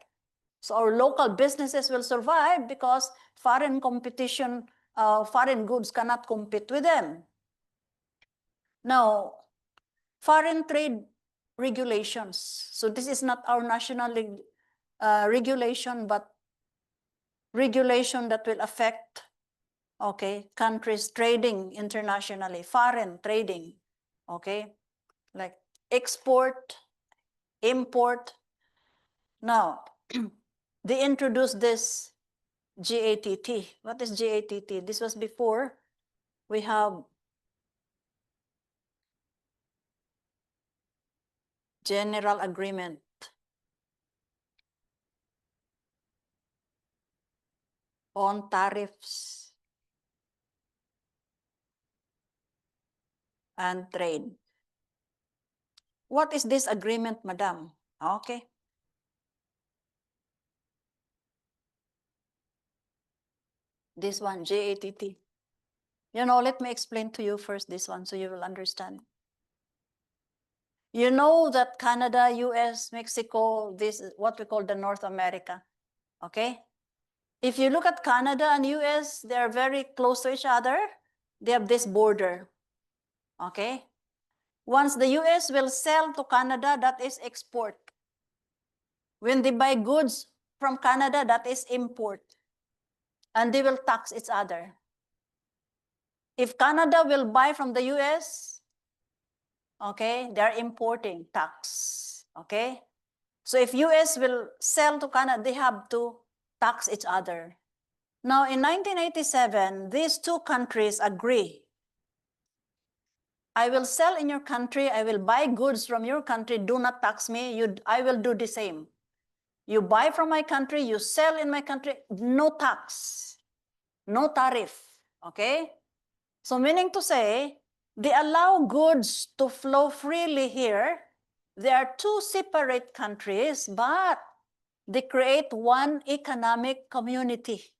So our local businesses will survive because foreign competition, foreign goods cannot compete with them. Now, foreign trade regulations. So this is not our national regulation, but regulation that will affect, okay, countries trading internationally, foreign trading, okay, like export, import. Now, they introduced this GATT. What is GATT? This was before we have General Agreement on Tariffs and Trade. What is this agreement, madam? Okay. This one, GATT. You know, let me explain to you first this one so you will understand. You know that Canada, US, Mexico, this is what we call the North America, okay? If you look at Canada and US, they are very close to each other. They have this border, okay? Once the US will sell to Canada, that is export. When they buy goods from Canada, that is import. And they will tax each other. If Canada will buy from the US, okay, they're importing tax, okay? So if US will sell to Canada, they have to tax each other. Now in 1987, these two countries agree. I will sell in your country, I will buy goods from your country, do not tax me, I will do the same. You buy from my country, you sell in my country, no tax, no tariff, okay? So meaning to say, they allow goods to flow freely here. They are two separate countries, but they create one economic community.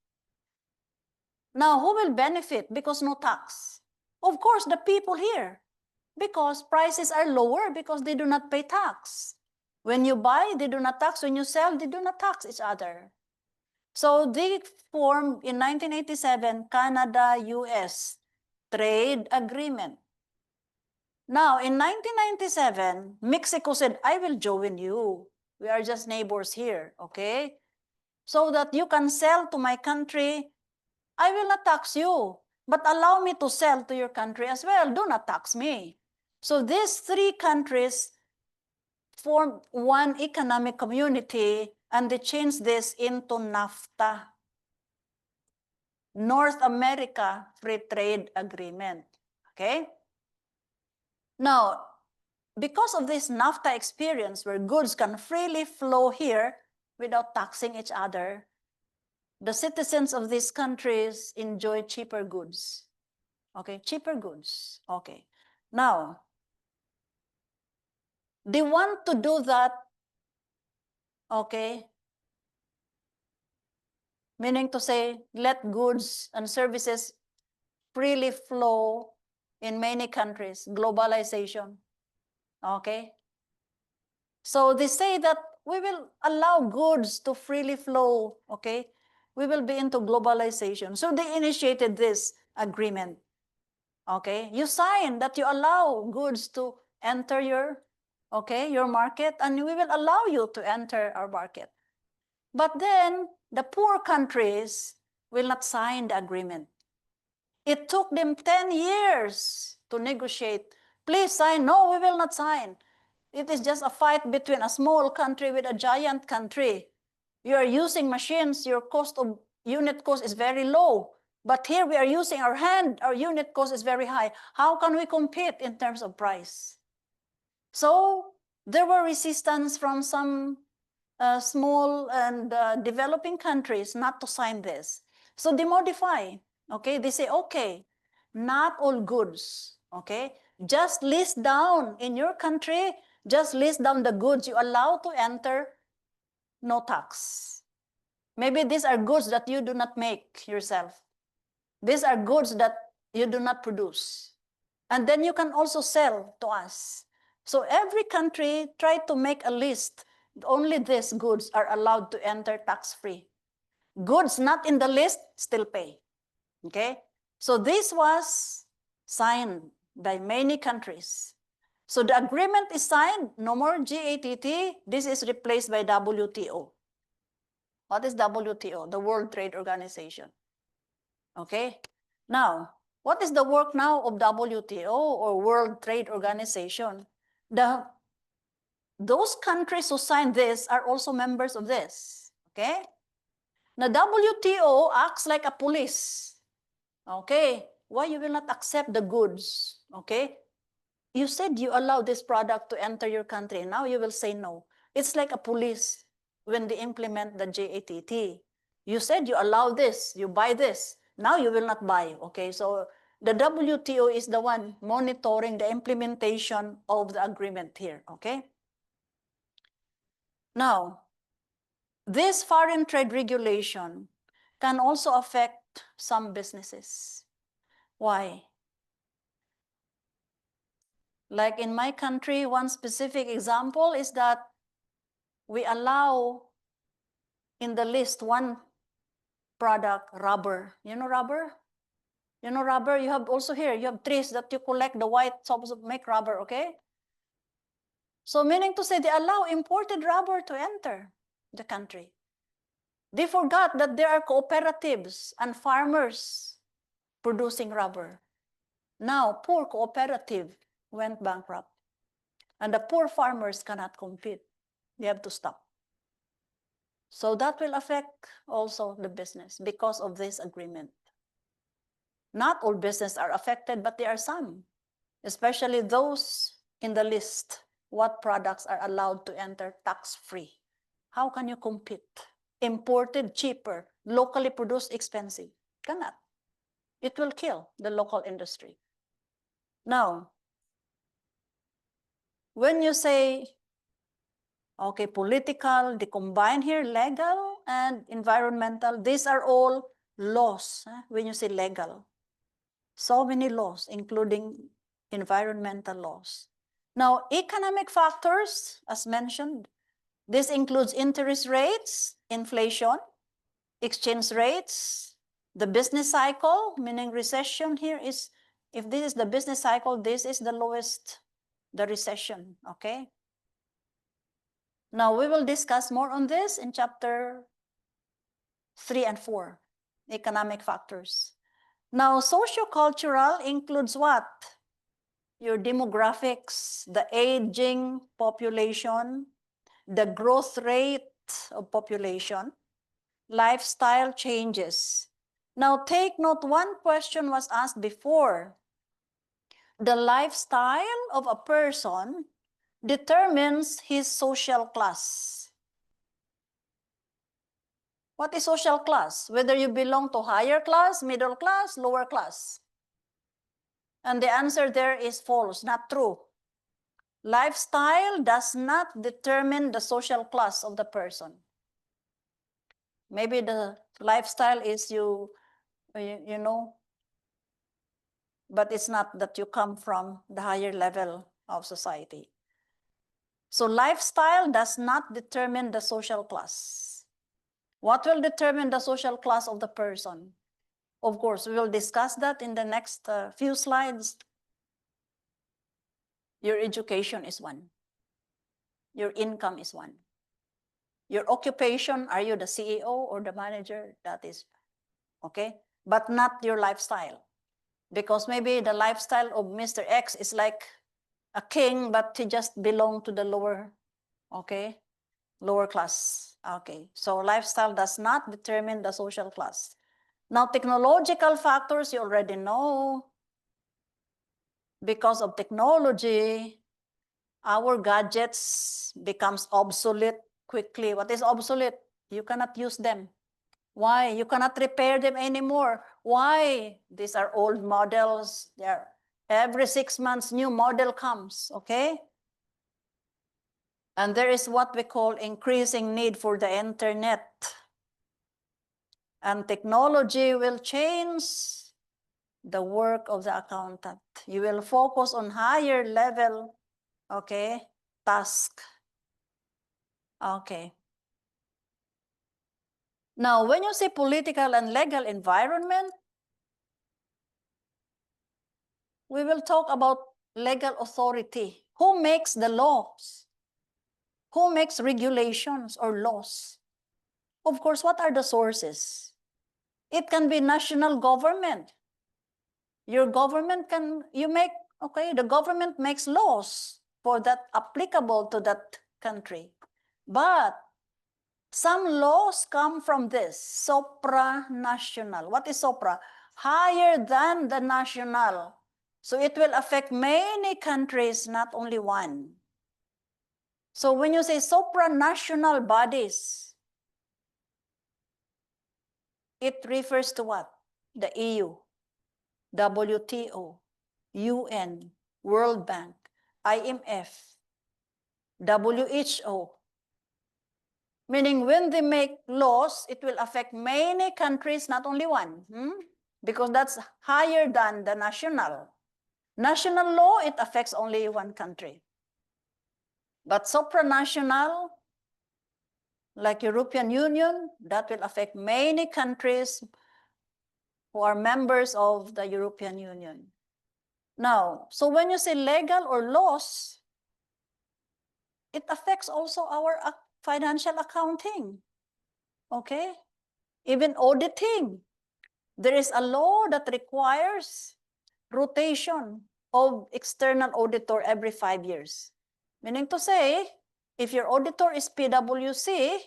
Now, who will benefit because no tax? Of course, the people here, because prices are lower because they do not pay tax. When you buy, they do not tax. When you sell, they do not tax each other. So they formed in 1987 Canada-US Trade Agreement. Now, in 1997, Mexico said, I will join you. We are just neighbors here, okay? So that you can sell to my country, I will not tax you, but allow me to sell to your country as well. Do not tax me. So these three countries formed one economic community, and they changed this into NAFTA, North America Free Trade Agreement, okay? Now, because of this NAFTA experience where goods can freely flow here without taxing each other, the citizens of these countries enjoy cheaper goods. Okay, cheaper goods. Okay. Now, they want to do that, okay, meaning to say, let goods and services freely flow in many countries, globalization. Okay? So they say that we will allow goods to freely flow, okay? We will be into globalization. So they initiated this agreement, okay? You sign that you allow goods to enter your, okay, your market, and we will allow you to enter our market. But then the poor countries will not sign the agreement. It took them 10 years to negotiate. Please sign. No, we will not sign. It is just a fight between a small country with a giant country. You are using machines, your unit cost is very low. But here we are using our hand, our unit cost is very high. How can we compete in terms of price? So there were resistance from some small and developing countries not to sign this. So they modify, okay? They say, okay, not all goods, okay? Just list down in your country, just list down the goods you allow to enter, no tax. Maybe these are goods that you do not make yourself. These are goods that you do not produce. And then you can also sell to us. So every country tried to make a list. Only these goods are allowed to enter tax-free. Goods not in the list still pay. Okay? So this was signed by many countries. So the agreement is signed, no more GATT. This is replaced by WTO. What is WTO? The World Trade Organization. Okay? Now, what is the work now of WTO or World Trade Organization? Those countries who signed this are also members of this. Okay? Now, WTO acts like a police. Okay? Why you will not accept the goods? Okay? You said you allow this product to enter your country. Now you will say no. It's like a police when they implement the GATT. You said you allow this, you buy this. Now you will not buy. Okay, so the WTO is the one monitoring the implementation of the agreement here. Okay. Now, this foreign trade regulation can also affect some businesses. Why? Like in my country, one specific example is that we allow in the list one product, rubber. You know rubber? You know rubber? You have also here, you have trees that you collect the white sops to make rubber, okay? So meaning to say they allow imported rubber to enter the country. They forgot that there are cooperatives and farmers producing rubber. Now, poor cooperative went bankrupt. And the poor farmers cannot compete. They have to stop. So that will affect also the business because of this agreement. Not all businesses are affected, but there are some, especially those in the list. What products are allowed to enter tax-free? How can you compete? Imported, cheaper, locally produced, expensive. Cannot. It will kill the local industry. Now, when you say, okay, political, they combine here legal and environmental. These are all laws when you say legal. So many laws, including environmental laws. Now, economic factors, as mentioned, this includes interest rates, inflation, exchange rates, the business cycle, meaning recession here is, if this is the business cycle, this is the lowest, the recession, okay? Now, we will discuss more on this in chapter 3 and 4, economic factors. Now, sociocultural includes what? Your demographics, the aging population, the growth rate of population, lifestyle changes. Now, take note, one question was asked before. The lifestyle of a person determines his social class. What is social class? Whether you belong to higher class, middle class, lower class. And the answer there is false, not true. Lifestyle does not determine the social class of the person. Maybe the lifestyle is you know, but it's not that you come from the higher level of society. So lifestyle does not determine the social class. What will determine the social class of the person? Of course, we will discuss that in the next few slides. Your education is one. Your income is one. Your occupation, are you the CEO or the manager? That is, okay? But not your lifestyle. Because maybe the lifestyle of Mr. X is like a king, but he just belong to the lower, okay? Lower class. Okay, so lifestyle does not determine the social class. Now, technological factors, you already know. Because of technology, our gadgets becomes obsolete quickly. What is obsolete? You cannot use them. Why? You cannot repair them anymore. Why? These are old models. They're every 6 months, new model comes, okay? And there is what we call increasing need for the internet. And technology will change the work of the accountant. You will focus on higher level, okay, task. Okay. Now, when you say political and legal environment, we will talk about legal authority. Who makes the laws? Who makes regulations or laws? Of course, what are the sources? It can be national government. Your government can, the government makes laws for that applicable to that country. But some laws come from this, supranational. What is supra? Higher than the national. So it will affect many countries, not only one. So when you say supranational bodies, it refers to what? The EU, WTO, UN, World Bank, IMF, WHO. Meaning when they make laws, it will affect many countries, not only one. Because that's higher than the national. National law, it affects only one country. But supranational, like European Union, that will affect many countries who are members of the European Union. Now, so when you say legal or laws, it affects also our financial accounting, okay? Even auditing. There is a law that requires rotation of external auditor every 5 years. Meaning to say, if your auditor is PwC,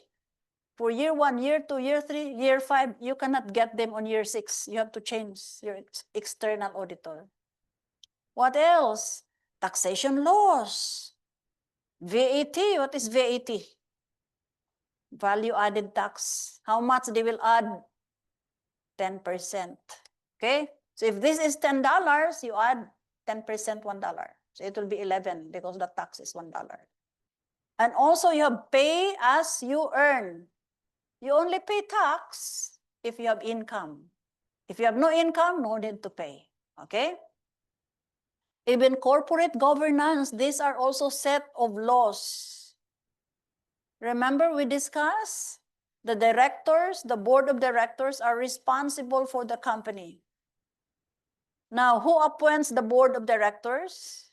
for year 1, year 2, year 3, year 5, you cannot get them on year 6. You have to change your external auditor. What else? Taxation laws. VAT, what is VAT? Value added tax. How much they will add? 10%. Okay? So if this is $10, you add 10% $1. So it will be 11 because the tax is $1. And also you have pay as you earn. You only pay tax if you have income. If you have no income, no need to pay. Okay? Even corporate governance, these are also set of laws. Remember we discussed? The directors, the board of directors are responsible for the company. Now, who appoints the board of directors?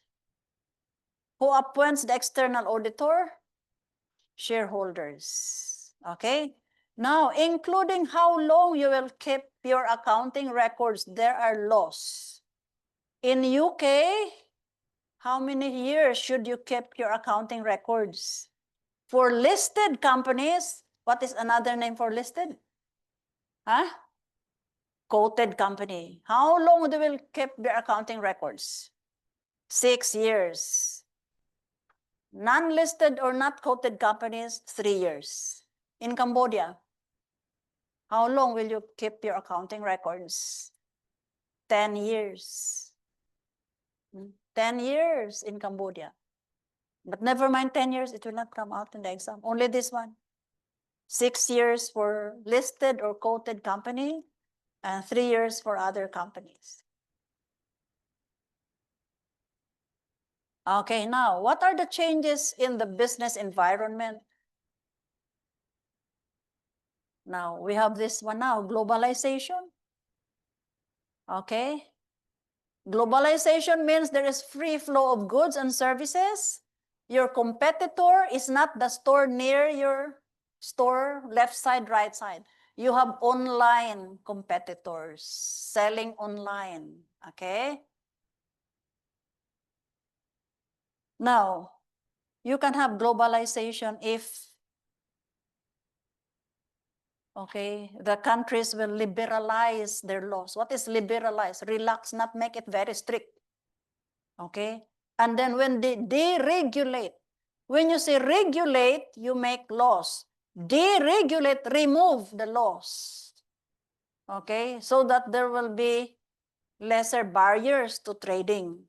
Who appoints the external auditor? Shareholders. Okay? Now, including how long you will keep your accounting records, there are laws. In UK, how many years should you keep your accounting records? For listed companies, what is another name for listed? Huh? Quoted company. How long they will keep their accounting records? 6 years. Non-listed or not quoted companies, 3 years. In Cambodia, how long will you keep your accounting records? 10 years. 10 years in Cambodia. But never mind 10 years, it will not come out in the exam. Only this one. 6 years for listed or quoted company and 3 years for other companies. Okay, now, what are the changes in the business environment? Now, we have this one now, globalization. Okay. Globalization means there is free flow of goods and services. Your competitor is not the store near your store, left side, right side. You have online competitors selling online. Okay. Now, you can have globalization if, okay, the countries will liberalize their laws. What is liberalize? Relax, not make it very strict. Okay? And then when they deregulate, when you say regulate, you make laws. Deregulate, remove the laws. Okay? So that there will be lesser barriers to trading.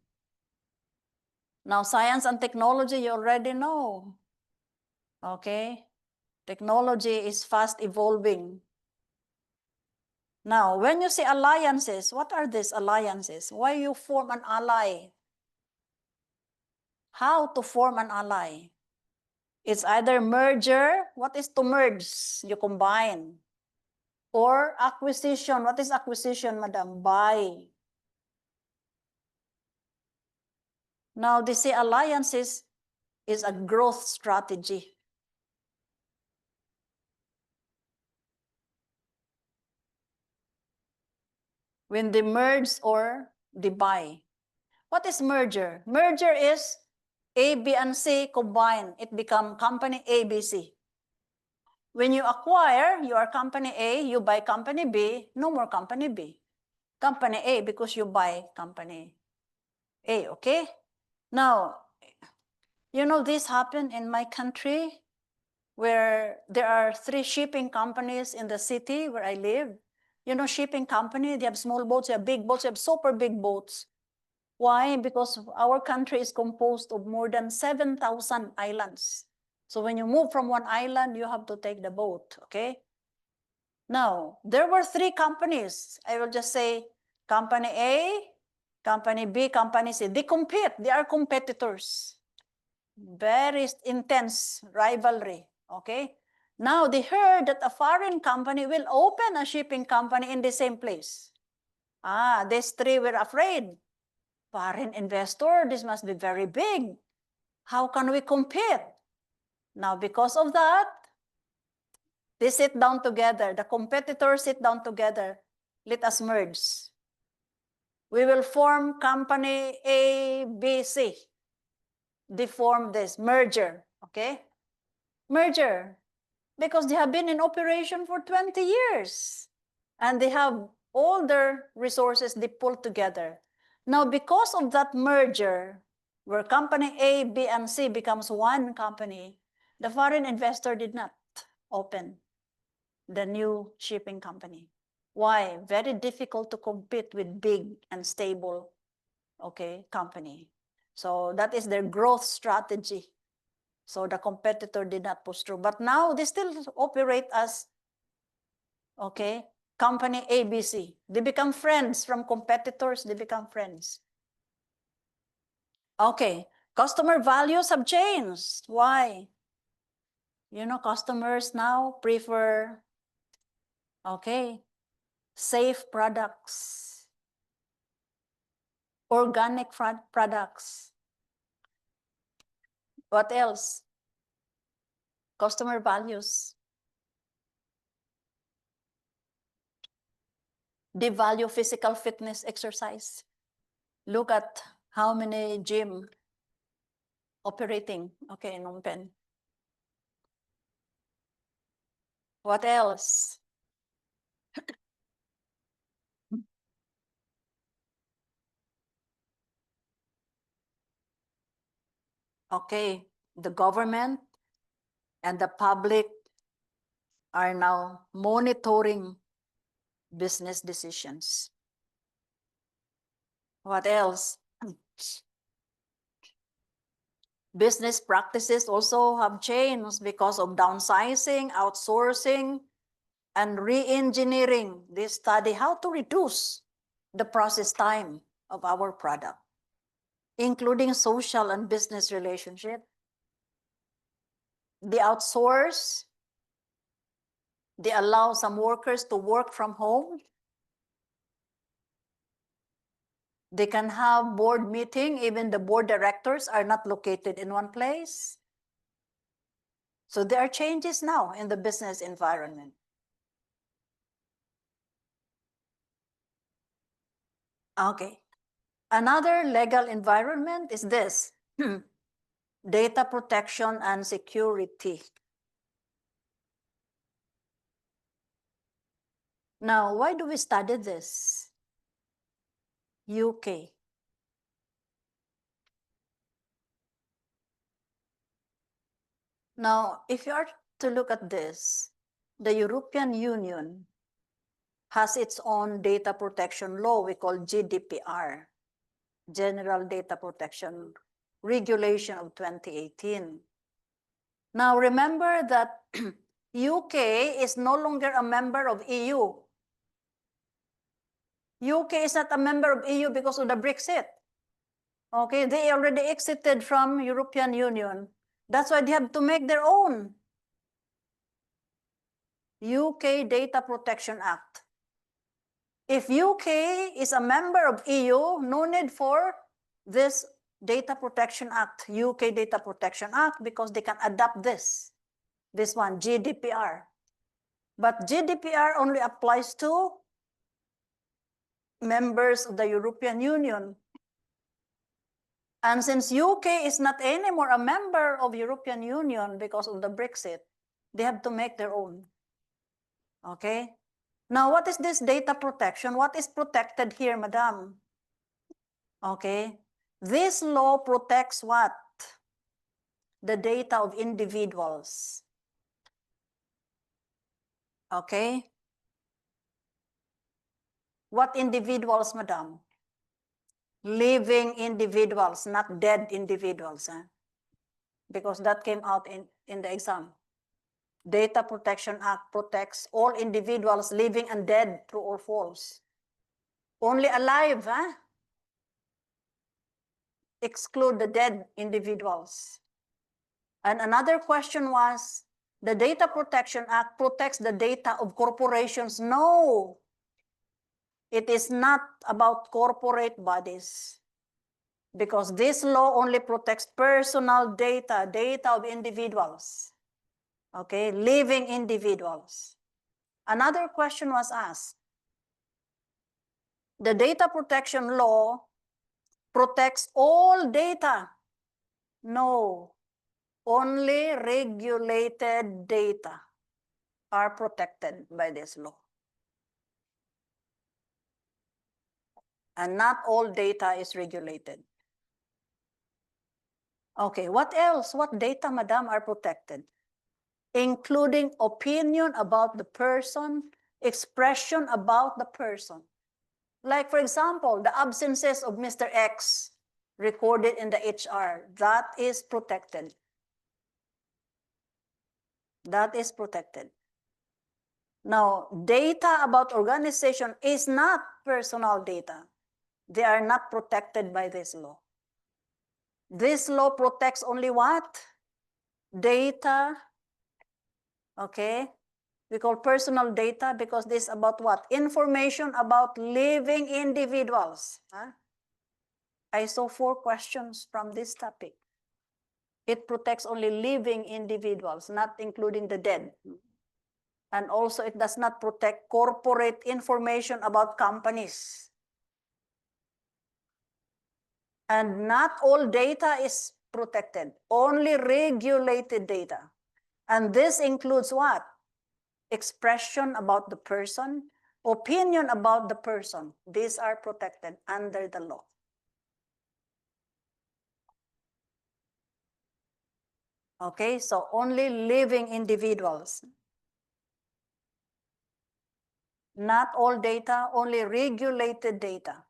Now, science and technology, you already know. Okay? Technology is fast evolving. Now, when you say alliances, what are these alliances? Why you form an ally? How to form an ally? It's either merger. What is to merge? You combine. Or acquisition. What is acquisition, madam? Buy. Now, they say alliances is a growth strategy. When they merge or they buy. What is merger? Merger is A, B, and C combine. It become company A, B, C. When you acquire, you are company A, you buy company B, no more company B. Company A because you buy company A, okay? Now, you know, this happened in my country where there are 3 shipping companies in the city where I live. You know, shipping company, they have small boats, they have big boats, they have super big boats. Why? Because our country is composed of more than 7,000 islands. So when you move from one island, you have to take the boat, okay? Now, there were 3 companies. I will just say company A, company B, company C. They compete. They are competitors. Very intense rivalry, okay? Now, they heard that a foreign company will open a shipping company in the same place. These 3 were afraid. Foreign investor, this must be very big. How can we compete? Now, because of that, they sit down together. The competitors sit down together. Let us merge. We will form company A, B, C. They form this merger, okay? Merger, because they have been in operation for 20 years. And they have all their resources they pull together. Now, because of that merger, where company A, B, and C becomes one company, the foreign investor did not open the new shipping company. Why? Very difficult to compete with big and stable, okay, company. So that is their growth strategy. So the competitor did not push through. But now they still operate as, okay, company ABC. They become friends from competitors. They become friends. Okay, customer values have changed. Why? You know, customers now prefer, okay, safe products, organic products. What else? Customer values. They value physical fitness, exercise. Look at how many gym operating, okay, in Phnom Penh. What else? Okay, the government and the public are now monitoring business decisions. What else? Business practices also have changed because of downsizing, outsourcing, and re-engineering. They study how to reduce the process time of our product, including social and business relationship. They outsource, they allow some workers to work from home. They can have board meeting, even the board directors are not located in one place. So there are changes now in the business environment. Okay. Another legal environment is this, data protection and security. Now, why do we study this? UK. Now, if you are to look at this, the European Union has its own data protection law we call GDPR, General Data Protection Regulation of 2018. Now, remember that UK is no longer a member of EU. UK is not a member of EU because of the Brexit. Okay, they already exited from European Union. That's why they have to make their own UK Data Protection Act. If UK is a member of EU, no need for this Data Protection Act, UK Data Protection Act, because they can adapt this one, GDPR. But GDPR only applies to members of the European Union. And since UK is not anymore a member of European Union because of the Brexit, they have to make their own. Okay? Now, what is this data protection? What is protected here, madam? Okay? This law protects what? The data of individuals. Okay? What individuals, madam? Living individuals, not dead individuals. Because that came out in the exam. Data Protection Act protects all individuals, living and dead, true or false. Only alive, exclude the dead individuals. And another question was, the Data Protection Act protects the data of corporations. No, it is not about corporate bodies, because this law only protects personal data, data of individuals. Okay, living individuals. Another question was asked. The data protection law protects all data. No, only regulated data are protected by this law. And not all data is regulated. Okay, what else? What data, madam, are protected? Including opinion about the person, expression about the person. Like, for example, the absences of Mr. X recorded in the HR, that is protected. That is protected. Now, data about organization is not personal data. They are not protected by this law. This law protects only what? Data, okay? We call personal data because this is about what? Information about living individuals. I saw 4 questions from this topic. It protects only living individuals, not including the dead. And also it does not protect corporate information about companies. And not all data is protected, only regulated data. And this includes what? Expression about the person, opinion about the person. These are protected under the law. Okay, so only living individuals. Not all data, only regulated data.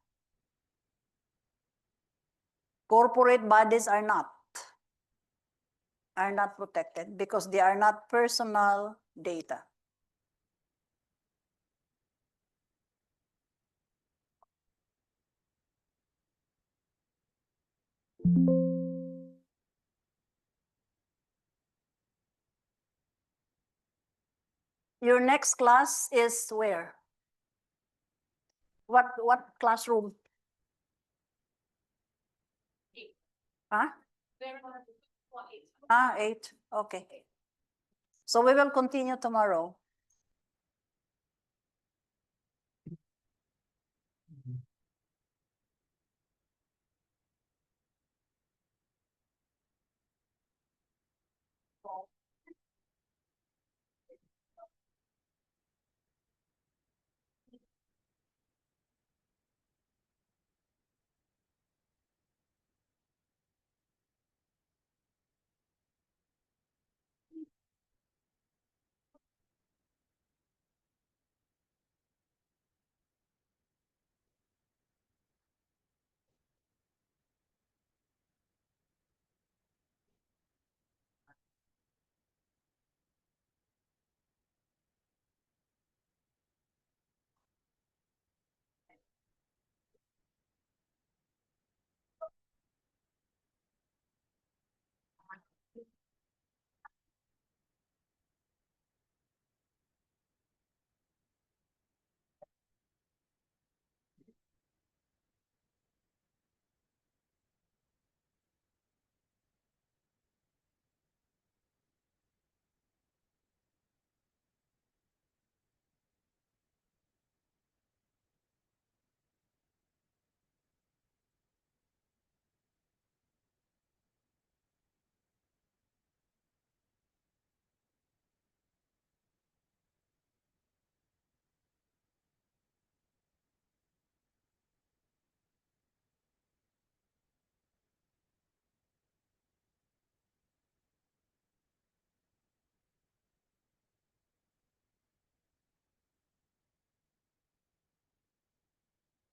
Corporate bodies are not protected because they are not personal data. Your next class is where? What classroom? Huh? 8. Okay. So we will continue tomorrow.